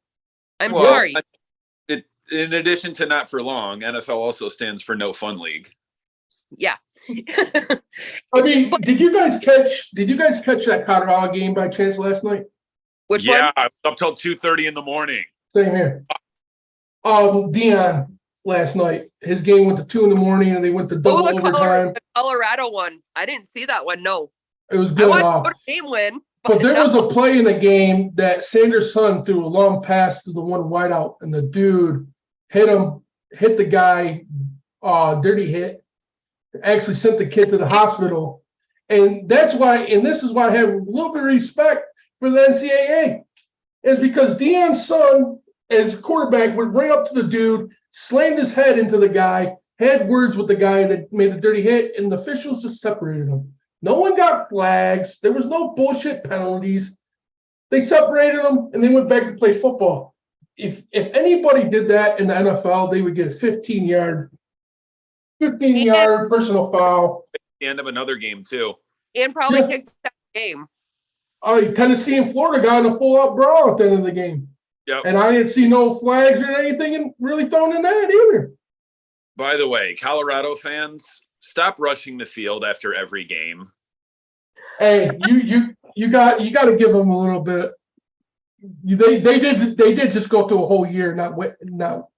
I'm sorry.
In addition to not for long, NFL also stands for no fun league.
Yeah.
I mean, did you guys catch that Colorado game by chance last night?
Which one?
Yeah, I was up till 2:30 in the morning.
Same here. Dion last night, his game went to 2 a.m. and they went to double overtime.
The Colorado one. I didn't see that one. No.
It was good.
I watched Notre Dame win.
But there was a play in the game that Sanders' son threw a long pass to the one wideout, and the dude hit the guy, dirty hit, actually sent the kid to the hospital. And that's why, and this is why I have a little bit of respect for the NCAA, is because Deion's son, as a quarterback, went right up to the dude, slammed his head into the guy, had words with the guy that made the dirty hit, and the officials just separated them. No one got flags. There was no bullshit penalties. They separated them, and they went back to play football. If anybody did that in the NFL, they would get a 15-yard personal foul.
The end of another game, too.
And probably kicked that game.
Tennessee and Florida got in a full-out brawl at the end of the game.
Yep.
And I didn't see no flags or anything really thrown in that either.
By the way, Colorado fans, stop rushing the field after every game.
Hey, you got to give them a little bit. They did just go through a whole year, not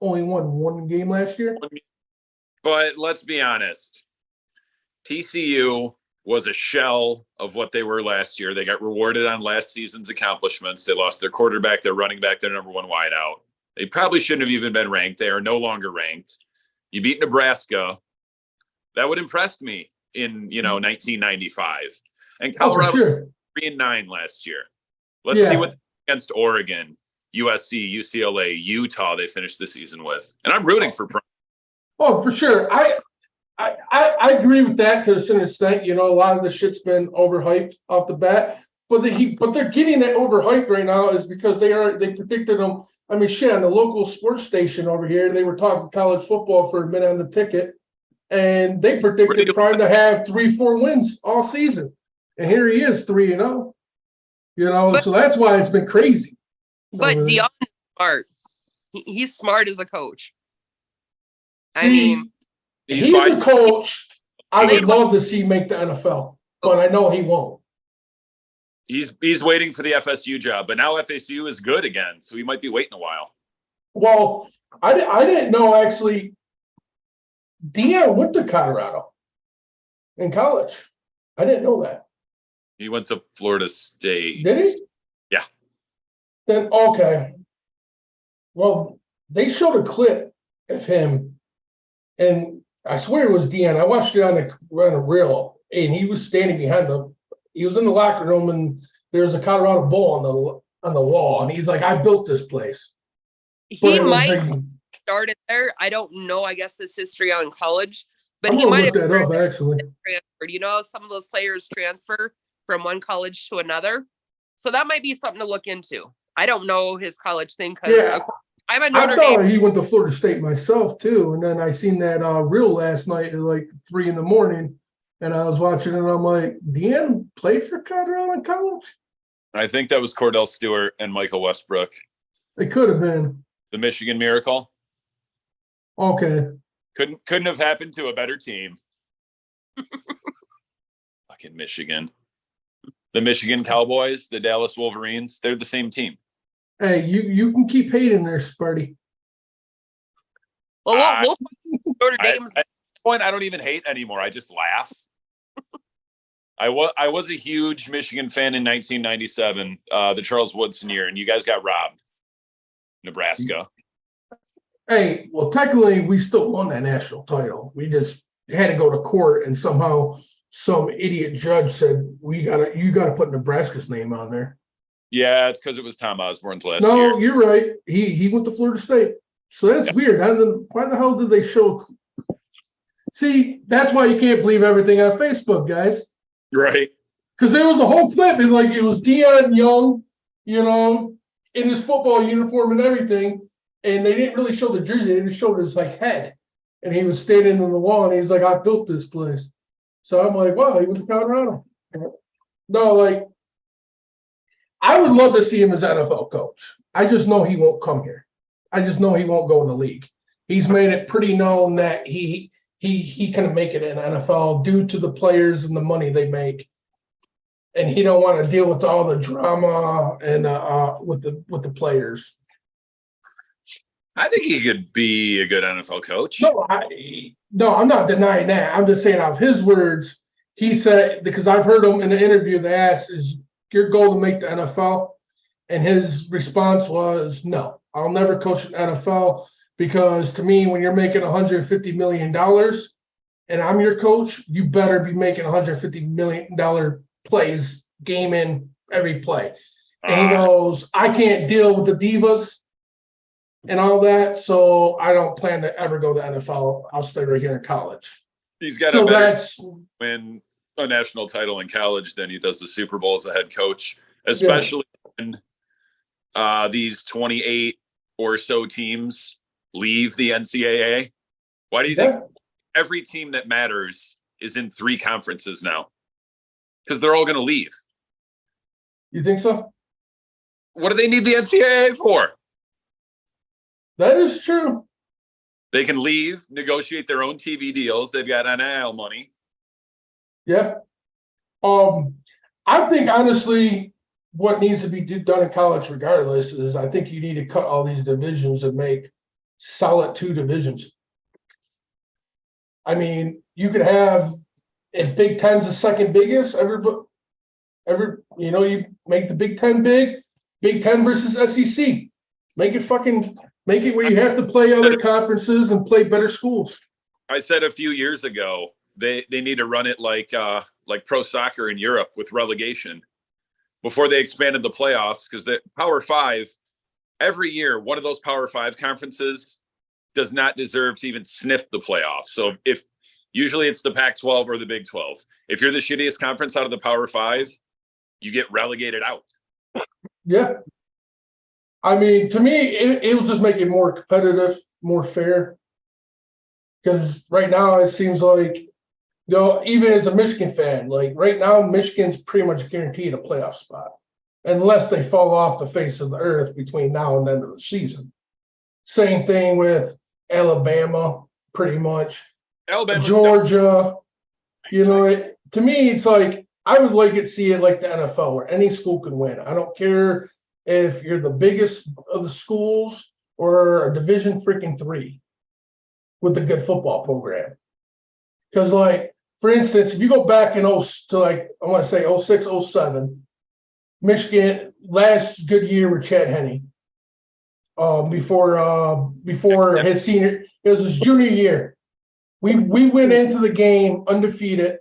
only one game last year.
But let's be honest, TCU was a shell of what they were last year. They got rewarded on last season's accomplishments. They lost their quarterback, their running back, their number one wideout. They probably shouldn't have even been ranked. They are no longer ranked. You beat Nebraska. That would impress me in 1995. And Colorado 3-9 last year. Let's see what against Oregon, USC, UCLA, Utah they finished the season with. And I'm rooting for Prime.
Oh, for sure. I agree with that to a certain extent. A lot of the shit's been overhyped off the bat. But they're getting that overhyped right now is because they predicted them. I mean, shit, on the local sports station over here, they were talking college football for a minute on the ticket. And they predicted Prime to have 3-4 wins all season. And here he is, 3-0. So that's why it's been crazy.
But Deion is smart. He's smart as a coach. He's
a coach I would love to see make the NFL, but I know he won't.
He's waiting for the FSU job, but now FSU is good again, so he might be waiting a while.
Well, I didn't know actually. Deion went to Colorado in college. I didn't know that.
He went to Florida State.
Did he?
Yeah.
Then okay. Well, they showed a clip of him, and I swear it was Deanne. I watched it on a reel, and he was standing behind he was in the locker room, and there was a Colorado Bull on the wall, and he's like, "I built this place." But
He
it was
might started there. I don't know, I guess, his history on college, but
I'm
he
gonna
might
look
have
that up actually.
transferred. You know, how some of those players transfer from one college to another. So that might be something to look into. I don't know his college thing because
Yeah,
I'm a
I
Notre
thought
Dame.
he went to Florida State myself too, and then I seen that reel last night at like 3 a.m, and I was watching it, and I'm like, Deanne played for Colorado in college?
I think that was Cordell Stewart and Michael Westbrook,
It could have been.
the Michigan Miracle.
Okay.
Couldn't have happened to a better team. Fucking Michigan. The Michigan Cowboys, the Dallas Wolverines, they're the same team.
Hey, you can keep hating there, Sparty.
Well, we'll Notre
At
Dame's.
this point, I don't even hate anymore. I just laugh. I was a huge Michigan fan in 1997, the Charles Woodson year, and you guys got robbed. Nebraska.
Hey, well, technically, we still won that national title. We just had to go to court, and somehow some idiot judge said you gotta put Nebraska's name on there.
Yeah, it's because it was Tom Osborne's last
No,
year.
you're right. He went to Florida State, so that's weird. And then why the hell did they show? See, that's why you can't believe everything on Facebook, guys.
Right.
Because there was a whole clip, and like it was Deion Young, in his football uniform and everything, and they didn't really show the jersey; they just showed his like head, and he was standing on the wall, and he's like, "I built this place." So I'm like, "Wow, he went to Colorado." No, like I would love to see him as NFL coach. I just know he won't come here. I just know he won't go in the league. He's made it pretty known that he can make it in NFL due to the players and the money they make. And he don't want to deal with all the drama and with the players.
I think he could be a good NFL coach.
No, I'm not denying that. I'm just saying out of his words, he said, because I've heard him in the interview, they asked, is your goal to make the NFL? And his response was, no, I'll never coach an NFL because to me, when you're making $150 million and I'm your coach, you better be making $150 million plays, game in every play. And he goes, I can't deal with the divas and all that, so I don't plan to ever go to NFL. I'll stay right here in college.
He's got
So
a better
that's
win a national title in college than he does the Super Bowl as a head coach, especially when these 28 or so teams leave the NCAA. Why do you think every team that matters is in 3 conferences now? Because they're all going to leave.
You think so?
What do they need the NCAA for?
That is true.
They can leave, negotiate their own TV deals. They've got NIL money.
Yeah. I think honestly, what needs to be done in college, regardless, is I think you need to cut all these divisions and make solid 2 divisions. I mean, you could have if Big Ten's the second biggest, you make the Big Ten big, Big Ten versus SEC. Make it where you have to play other conferences and play better schools.
I said a few years ago, they need to run it like pro soccer in Europe with relegation before they expanded the playoffs, because the Power 5, every year, one of those Power 5 conferences does not deserve to even sniff the playoffs. So if usually it's the Pac-12 or the Big 12, if you're the shittiest conference out of the Power 5, you get relegated out.
Yeah. I mean, to me, it will just make it more competitive, more fair. Because right now it seems like, even as a Michigan fan, like right now, Michigan's pretty much guaranteed a playoff spot, unless they fall off the face of the earth between now and the end of the season. Same thing with Alabama, pretty much.
Alabama,
Georgia, to me, it's like, I would like it to see it like the NFL where any school can win. I don't care if you're the biggest of the schools or a Division freaking 3 with a good football program. Because, like, for instance, if you go back I want to say 06, 07, Michigan, last good year with Chad Henne. Before his senior, it was his junior year. We went into the game undefeated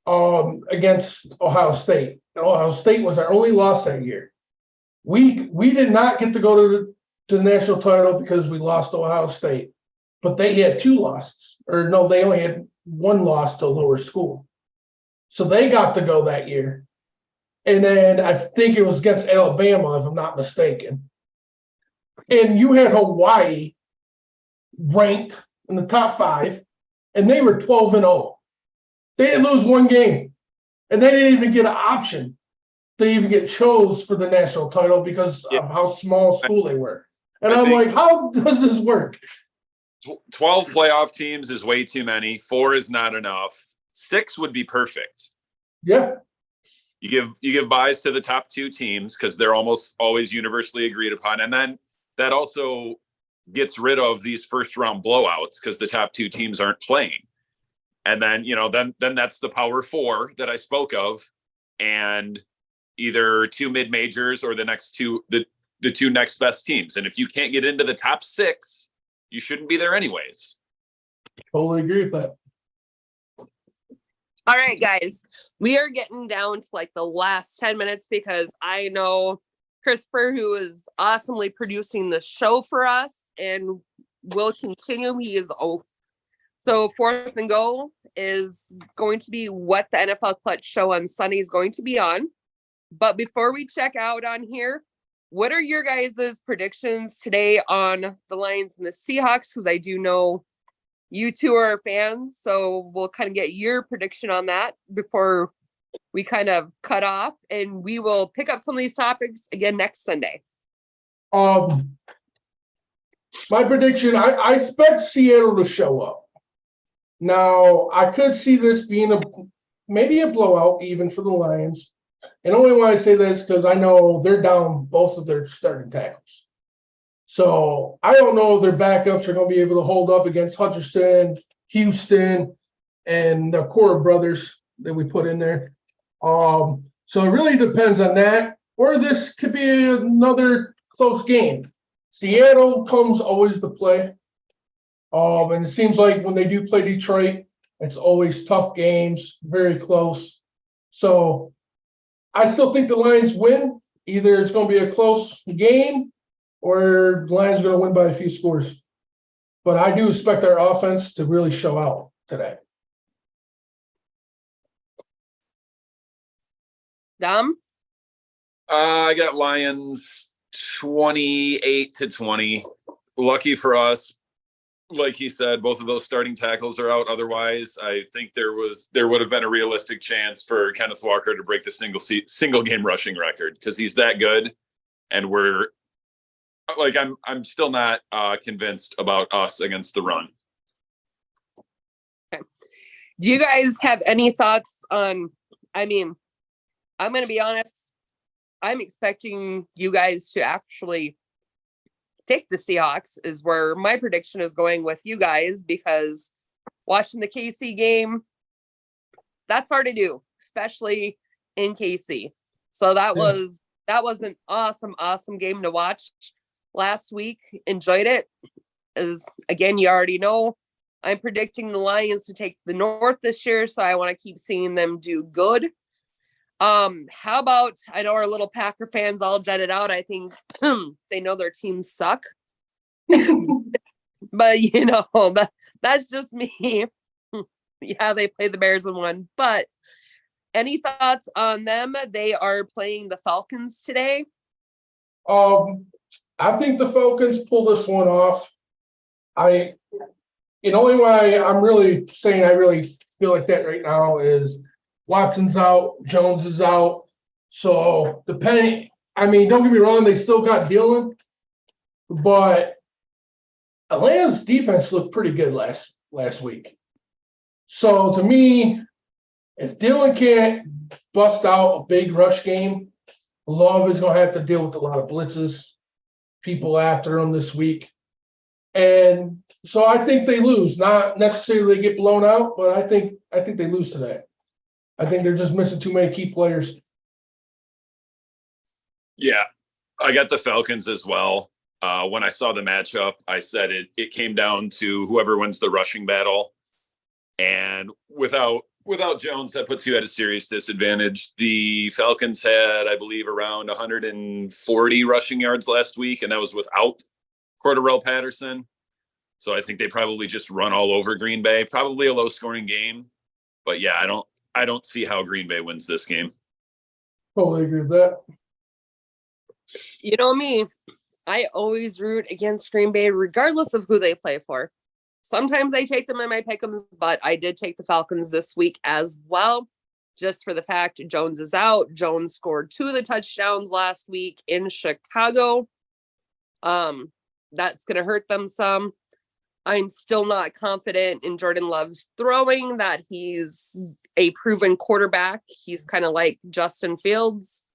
against Ohio State. And Ohio State was our only loss that year. We did not get to go to the national title because we lost to Ohio State, but they had 2 losses, or no, they only had 1 loss to a lower school. So they got to go that year. And then I think it was against Alabama, if I'm not mistaken. And you had Hawaii ranked in the top 5, and they were 12-0. They didn't lose 1 game, and they didn't even get an option to even get chose for the national title because of how small school they were. And I'm like, how does this work?
12 playoff teams is way too many. 4 is not enough. 6 would be perfect.
Yeah.
You give buys to the top 2 teams because they're almost always universally agreed upon, and then that also gets rid of these first round blowouts because the top 2 teams aren't playing. And then, then that's the power 4 that I spoke of, and either 2 mid majors or the 2 next best teams. And if you can't get into the top 6, you shouldn't be there anyways.
Totally agree with that.
All right, guys, we are getting down to like the last 10 minutes because I know Christopher, who is awesomely producing the show for us and will continue. He is so 4th and Goal is going to be what the NFL Clutch show on Sunday is going to be on. But before we check out on here, what are your guys' predictions today on the Lions and the Seahawks? Because I do know you 2 are fans, so we'll kind of get your prediction on that before we kind of cut off, and we will pick up some of these topics again next Sunday.
My prediction, I expect Seattle to show up. Now, I could see this being maybe a blowout even for the Lions. And only why I say this because I know they're down both of their starting tackles. So I don't know if their backups are going to be able to hold up against Hutcherson, Houston, and the core brothers that we put in there. So it really depends on that. Or this could be another close game. Seattle comes always to play. And it seems like when they do play Detroit, it's always tough games, very close. So I still think the Lions win. Either it's going to be a close game or the Lions are going to win by a few scores. But I do expect our offense to really show out today.
Dom?
I got Lions 28-20. Lucky for us, like he said, both of those starting tackles are out. Otherwise, I think there would have been a realistic chance for Kenneth Walker to break the single game rushing record because he's that good. And we're like, I'm still not convinced about us against the run.
Okay. Do you guys have any thoughts on? I mean, I'm going to be honest. I'm expecting you guys to actually take the Seahawks is where my prediction is going with you guys, because watching the KC game, that's hard to do, especially in KC. So that was an awesome game to watch last week. Enjoyed it. As again, you already know, I'm predicting the Lions to take the North this year, so I want to keep seeing them do good. How about, I know our little Packer fans all jetted out. I think they know their teams suck. But that's just me. Yeah, they played the Bears and won. But any thoughts on them? They are playing the Falcons today.
I think the Falcons pull this one off. Only why I'm really saying I really feel like that right now is Watson's out, Jones is out. So don't get me wrong, they still got Dillon, but Atlanta's defense looked pretty good last week. So to me, if Dillon can't bust out a big rush game, Love is going to have to deal with a lot of blitzes, people after him this week. And so I think they lose. Not necessarily they get blown out, but I think they lose today. I think they're just missing too many key players.
Yeah, I got the Falcons as well. When I saw the matchup, I said it came down to whoever wins the rushing battle. And without Jones, that puts you at a serious disadvantage. The Falcons had, I believe, around 140 rushing yards last week, and that was without Cordarrelle Patterson. So I think they probably just run all over Green Bay. Probably a low-scoring game, but yeah, I don't see how Green Bay wins this game.
Totally agree with that.
You know me, I always root against Green Bay, regardless of who they play for. Sometimes I take them in my pick'ems, but I did take the Falcons this week as well, just for the fact Jones is out. Jones scored 2 of the touchdowns last week in Chicago. That's going to hurt them some. I'm still not confident in Jordan Love's throwing, that he's a proven quarterback. He's kind of like Justin Fields.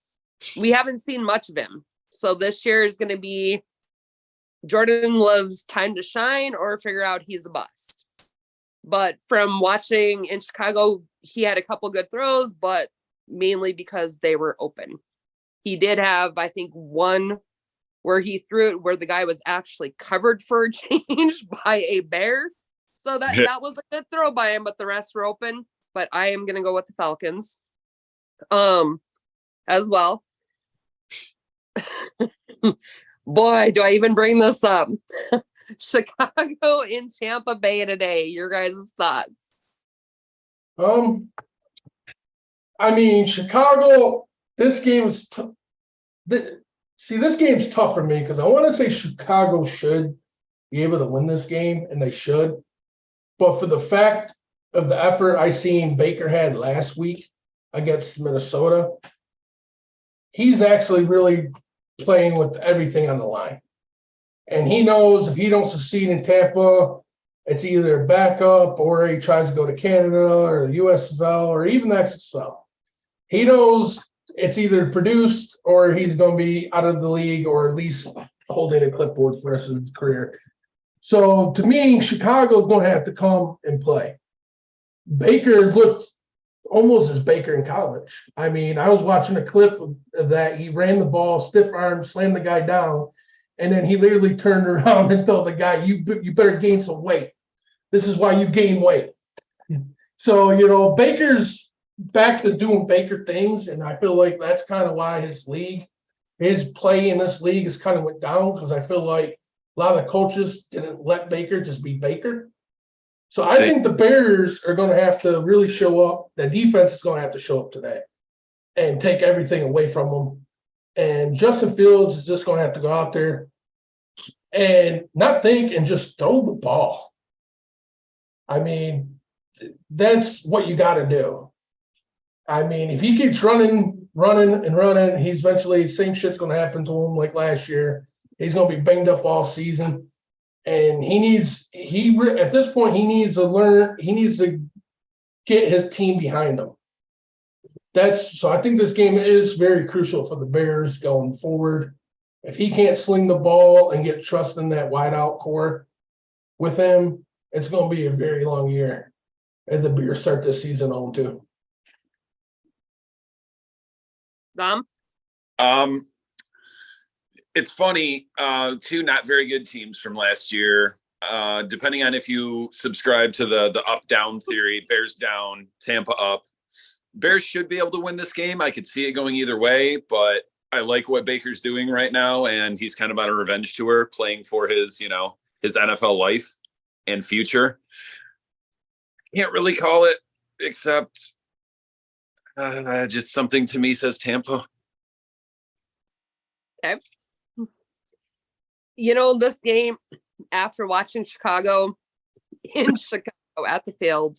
We haven't seen much of him. So this year is going to be Jordan Love's time to shine or figure out he's a bust. But from watching in Chicago, he had a couple good throws, but mainly because they were open. He did have, I think, one where he threw it where the guy was actually covered for a change by a bear. So that was a good throw by him, but the rest were open. But I am going to go with the Falcons as well. Boy, do I even bring this up. Chicago in Tampa Bay today. Your guys' thoughts?
I mean, Chicago, this game is this game's tough for me because I want to say Chicago should be able to win this game, and they should. But for the fact of the effort I seen Baker had last week against Minnesota, he's actually really playing with everything on the line. And he knows if he don't succeed in Tampa, it's either a backup or he tries to go to Canada or the USFL or even the XFL. He knows it's either produced or he's going to be out of the league or at least holding a clipboard for the rest of his career. So to me, Chicago's going to have to come and play. Baker looked almost as Baker in college. I mean, I was watching a clip of that. He ran the ball, stiff arm, slammed the guy down, and then he literally turned around and told the guy, you better gain some weight. This is why you gain weight. So, Baker's back to doing Baker things, and I feel like that's kind of why his play in this league has kind of went down, because I feel like a lot of the coaches didn't let Baker just be Baker. So I think the Bears are going to have to really show up. The defense is going to have to show up today and take everything away from them. And Justin Fields is just going to have to go out there and not think and just throw the ball. I mean, that's what you got to do. I mean, if he keeps running, he's eventually, same shit's going to happen to him like last year. He's going to be banged up all season. And at this point, he needs to get his team behind him. So I think this game is very crucial for the Bears going forward. If he can't sling the ball and get trust in that wideout core with him, it's going to be a very long year. And the Bears start this season 0-2.
Dom?
It's funny, 2 not very good teams from last year. Depending on if you subscribe to the up-down theory, Bears down, Tampa up. Bears should be able to win this game. I could see it going either way, but I like what Baker's doing right now, and he's kind of on a revenge tour, playing for his NFL life and future. Can't really call it, except just something to me says Tampa.
Okay. This game, after watching Chicago in Chicago at the field,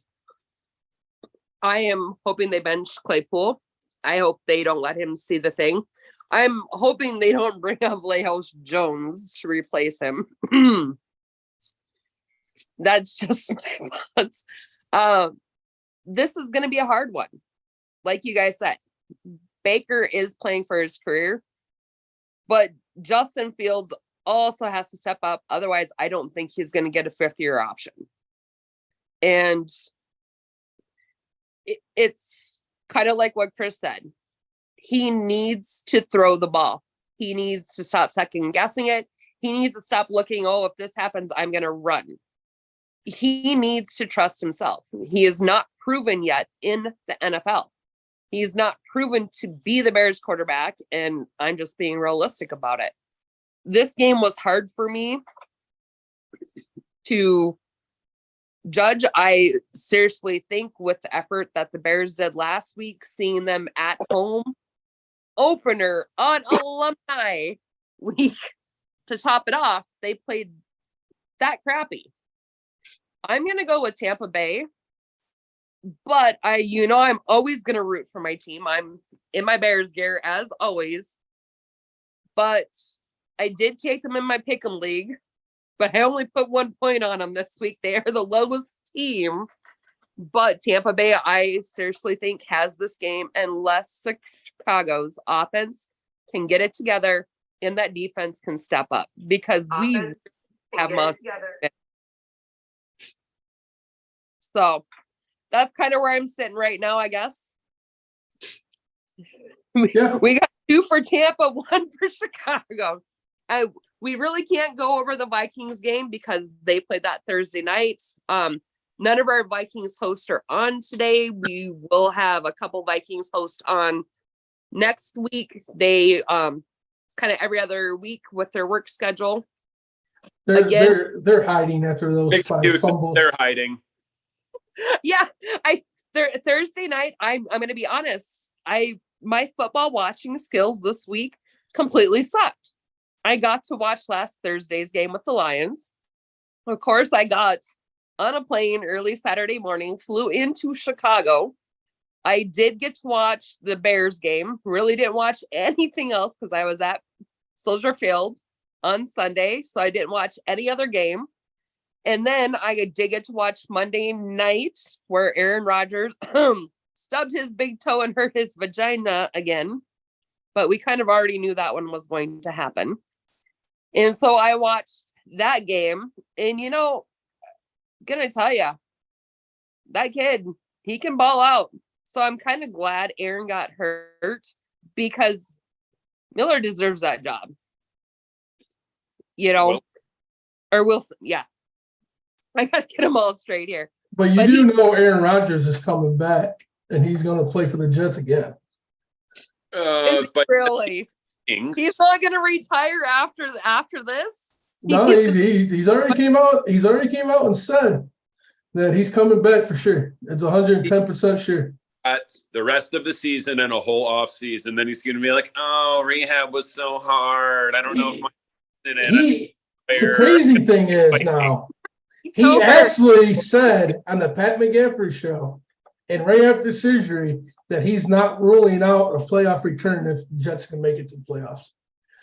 I am hoping they bench Claypool. I hope they don't let him see the thing. I'm hoping they don't bring up Lehouse Jones to replace him. That's just my thoughts. This is going to be a hard one. Like you guys said, Baker is playing for his career, but Justin Fields also has to step up. Otherwise, I don't think he's going to get a 5th-year option. And it's kind of like what Chris said. He needs to throw the ball. He needs to stop second guessing it. He needs to stop looking, oh, if this happens, I'm going to run. He needs to trust himself. He is not proven yet in the NFL. He's not proven to be the Bears quarterback, and I'm just being realistic about it. This game was hard for me to judge. I seriously think with the effort that the Bears did last week, seeing them at home, opener on alumni week to top it off, they played that crappy. I'm going to go with Tampa Bay, but I'm always going to root for my team. I'm in my Bears gear as always, but I did take them in my pick'em league, but I only put 1 point on them this week. They are the lowest team, but Tampa Bay, I seriously think has this game unless Chicago's offense can get it together and that defense can step up because we have monsters. So that's kind of where I'm sitting right now, I guess.
Yeah.
We got 2 for Tampa, 1 for Chicago. We really can't go over the Vikings game because they played that Thursday night. None of our Vikings hosts are on today. We will have a couple Vikings hosts on next week. They kind of every other week with their work schedule.
They're hiding after those 5
Excuses.
fumbles.
They're hiding.
Yeah, Thursday night, I'm going to be honest. My football watching skills this week completely sucked. I got to watch last Thursday's game with the Lions. Of course, I got on a plane early Saturday morning, flew into Chicago. I did get to watch the Bears game. Really didn't watch anything else because I was at Soldier Field on Sunday, so I didn't watch any other game. And then I did get to watch Monday night where Aaron Rodgers stubbed his big toe and hurt his vagina again. But we kind of already knew that one was going to happen. And so I watched that game. And, gonna tell you, that kid, he can ball out. So I'm kind of glad Aaron got hurt because Miller deserves that job. Or Wilson, yeah. I gotta get them all straight here.
But you do know Aaron Rodgers is coming back, and he's going to play for the Jets again.
But
really? He's not going to retire after this?
No, he's already came out. He's already came out and said that he's coming back for sure. It's 110% sure.
At the rest of the season and a whole off season, then he's going to be like, "Oh, rehab was so hard. I don't know if my."
The crazy thing is now. He actually said on the Pat McGaffrey show, and right after surgery, that he's not ruling out a playoff return if the Jets can make it to the playoffs.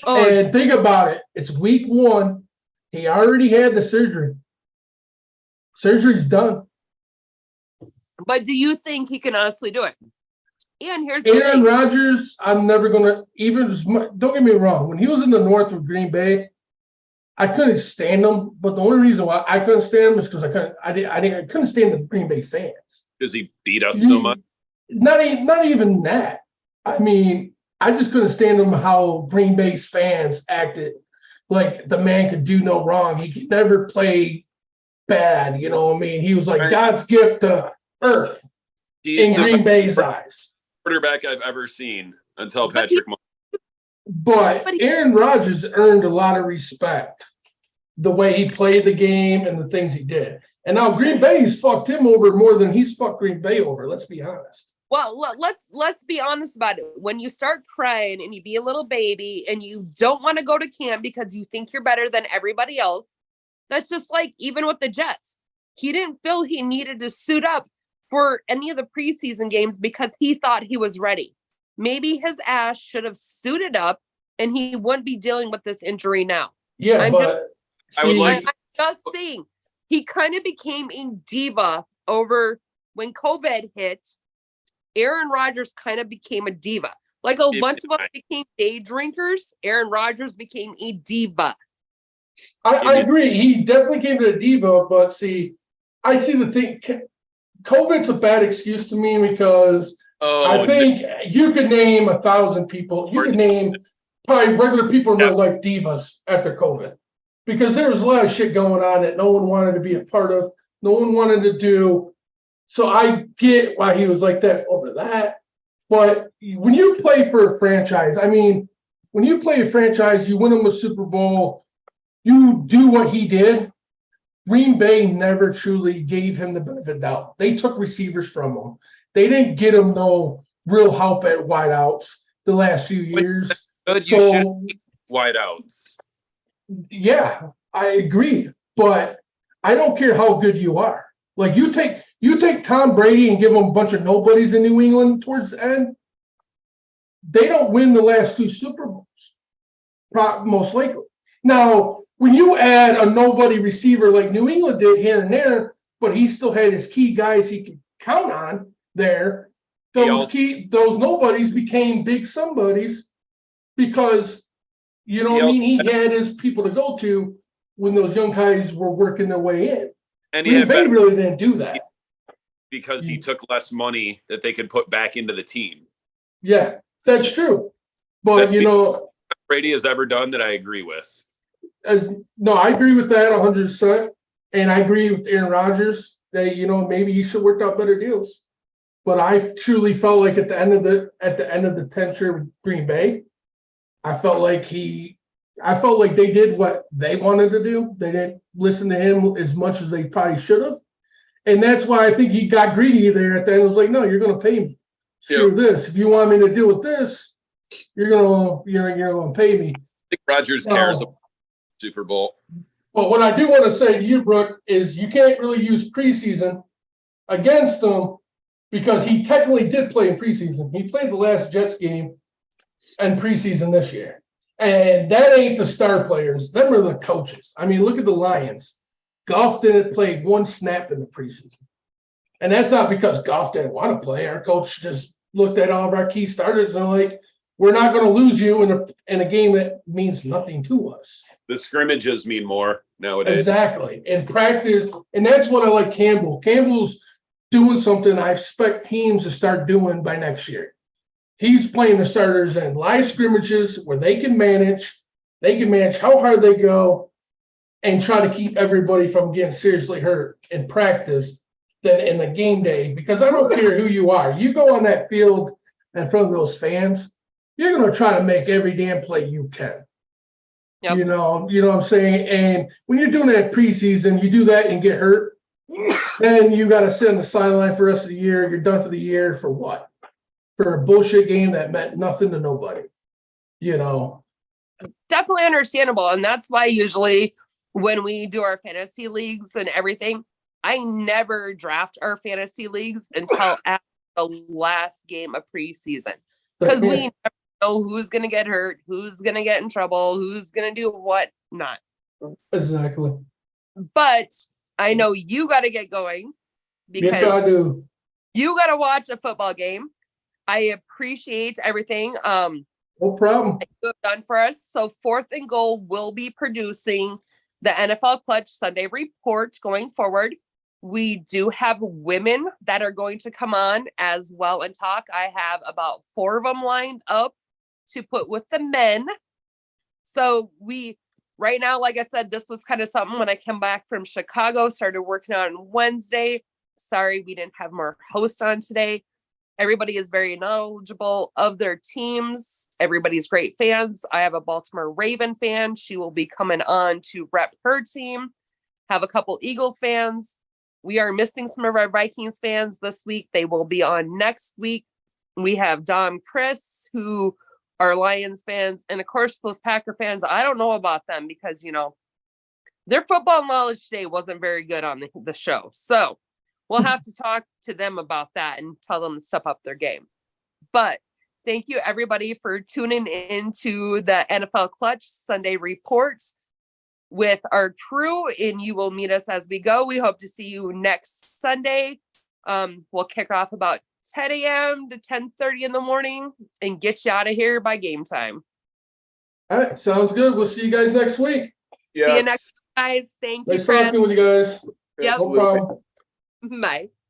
Oh, and think about it. It's week 1. He already had the surgery. Surgery's done.
But do you think he can honestly do it? And here's
Aaron Rodgers, I'm never going to don't get me wrong. When he was in the North with Green Bay, I couldn't stand them, but the only reason why I couldn't stand them is because I couldn't stand the Green Bay fans.
Because he beat us so much?
Not even that. I mean, I just couldn't stand them how Green Bay's fans acted like the man could do no wrong. He could never play bad, you know what I mean? He was like God's gift to earth in Green Bay's eyes.
Quarterback I've ever seen until Patrick Mahomes.
But Aaron Rodgers earned a lot of respect the way he played the game and the things he did. And now Green Bay's fucked him over more than he's fucked Green Bay over. Let's be honest.
Well, let's be honest about it. When you start crying and you be a little baby and you don't want to go to camp because you think you're better than everybody else, that's just like even with the Jets. He didn't feel he needed to suit up for any of the preseason games because he thought he was ready. Maybe his ass should have suited up and he wouldn't be dealing with this injury now.
Yeah,
I'm
just
saying he kind of became a diva over when COVID hit. Aaron Rodgers kind of became a diva. Like a bunch of us became day drinkers, Aaron Rodgers became a diva.
I agree. He definitely came to a diva, but see, I see the thing. COVID's a bad excuse to me because I think you could name 1,000 people. You could name probably regular people in real life divas after COVID. because there was a lot of shit going on that no one wanted to be a part of. No one wanted to do. So I get why he was like that over that. But when you play for a franchise, I mean, when you play a franchise, you win them a Super Bowl, you do what he did. Green Bay never truly gave him the benefit of doubt. They took receivers from him. They didn't get him no real help at wideouts the last few years.
Good, you should wideouts.
Yeah, I agree. But I don't care how good you are. Like you take Tom Brady and give him a bunch of nobodies in New England towards the end. They don't win the last 2 Super Bowls, most likely. Now, when you add a nobody receiver like New England did here and there, but he still had his key guys he could count on there, those nobodies became big somebodies because, you know what I mean? He had his people to go to when those young guys were working their way in.
And
Green Bay really didn't do that.
Because he took less money that they could put back into the team.
Yeah, that's true. But,
That's
you know,
Brady has ever done that I agree with.
No, I agree with that 100%. And I agree with Aaron Rodgers that, you know, maybe he should work out better deals. But I truly felt like at the end of the tenure with Green Bay, I felt like they did what they wanted to do. They didn't listen to him as much as they probably should have. And that's why I think he got greedy there at the end. It was like, no, you're going to pay me. Screw this. If you want me to deal with this, you're going to pay me.
I think Rodgers cares about Super Bowl.
But what I do want to say to you, Brooke, is you can't really use preseason against him because he technically did play in preseason. He played the last Jets game in preseason this year. And that ain't the star players. Them are the coaches. I mean, look at the Lions. Goff didn't play 1 snap in the preseason. And that's not because Goff didn't want to play. Our coach just looked at all of our key starters and like, we're not going to lose you in a game that means nothing to us.
The scrimmages mean more nowadays.
Exactly. In practice, and that's what I like Campbell. Campbell's doing something I expect teams to start doing by next year. He's playing the starters in live scrimmages where they can manage how hard they go, and try to keep everybody from getting seriously hurt in practice than in the game day. Because I don't care who you are. You go on that field in front of those fans, you're going to try to make every damn play you can. Yep. You know what I'm saying? And when you're doing that preseason, you do that and get hurt, then you got to sit on the sideline for the rest of the year. You're done for the year for what? For a bullshit game that meant nothing to nobody. You know?
Definitely understandable. And that's why usually when we do our fantasy leagues and everything, I never draft our fantasy leagues until after the last game of preseason. Because we never know who's going to get hurt, who's going to get in trouble, who's going to do what not.
Exactly.
But I know you got to get going because
yes, I do.
You got to watch a football game. I appreciate everything.
No problem.
That you have done for us. So 4th and Goal will be producing the NFL Clutch Sunday report going forward. We do have women that are going to come on as well and talk. I have about 4 of them lined up to put with the men. So right now, like I said, this was kind of something when I came back from Chicago, started working on Wednesday. Sorry, we didn't have more hosts on today. Everybody is very knowledgeable of their teams. Everybody's great fans. I have a Baltimore Raven fan. She will be coming on to rep her team. Have a couple Eagles fans. We are missing some of our Vikings fans this week. They will be on next week. We have Dom, Chris, who are Lions fans. And of course, those Packer fans, I don't know about them because, their football knowledge today wasn't very good on the show. So we'll have to talk to them about that and tell them to step up their game. But thank you, everybody, for tuning into the NFL Clutch Sunday Report with our crew, and you will meet us as we go. We hope to see you next Sunday. We'll kick off about 10 a.m. to 10:30 in the morning and get you out of here by game time.
All right, sounds good. We'll see you guys next week.
Yes. See you next week, guys. Thank you.
Nice talking with you guys.
Yep.
No problem.
Bye.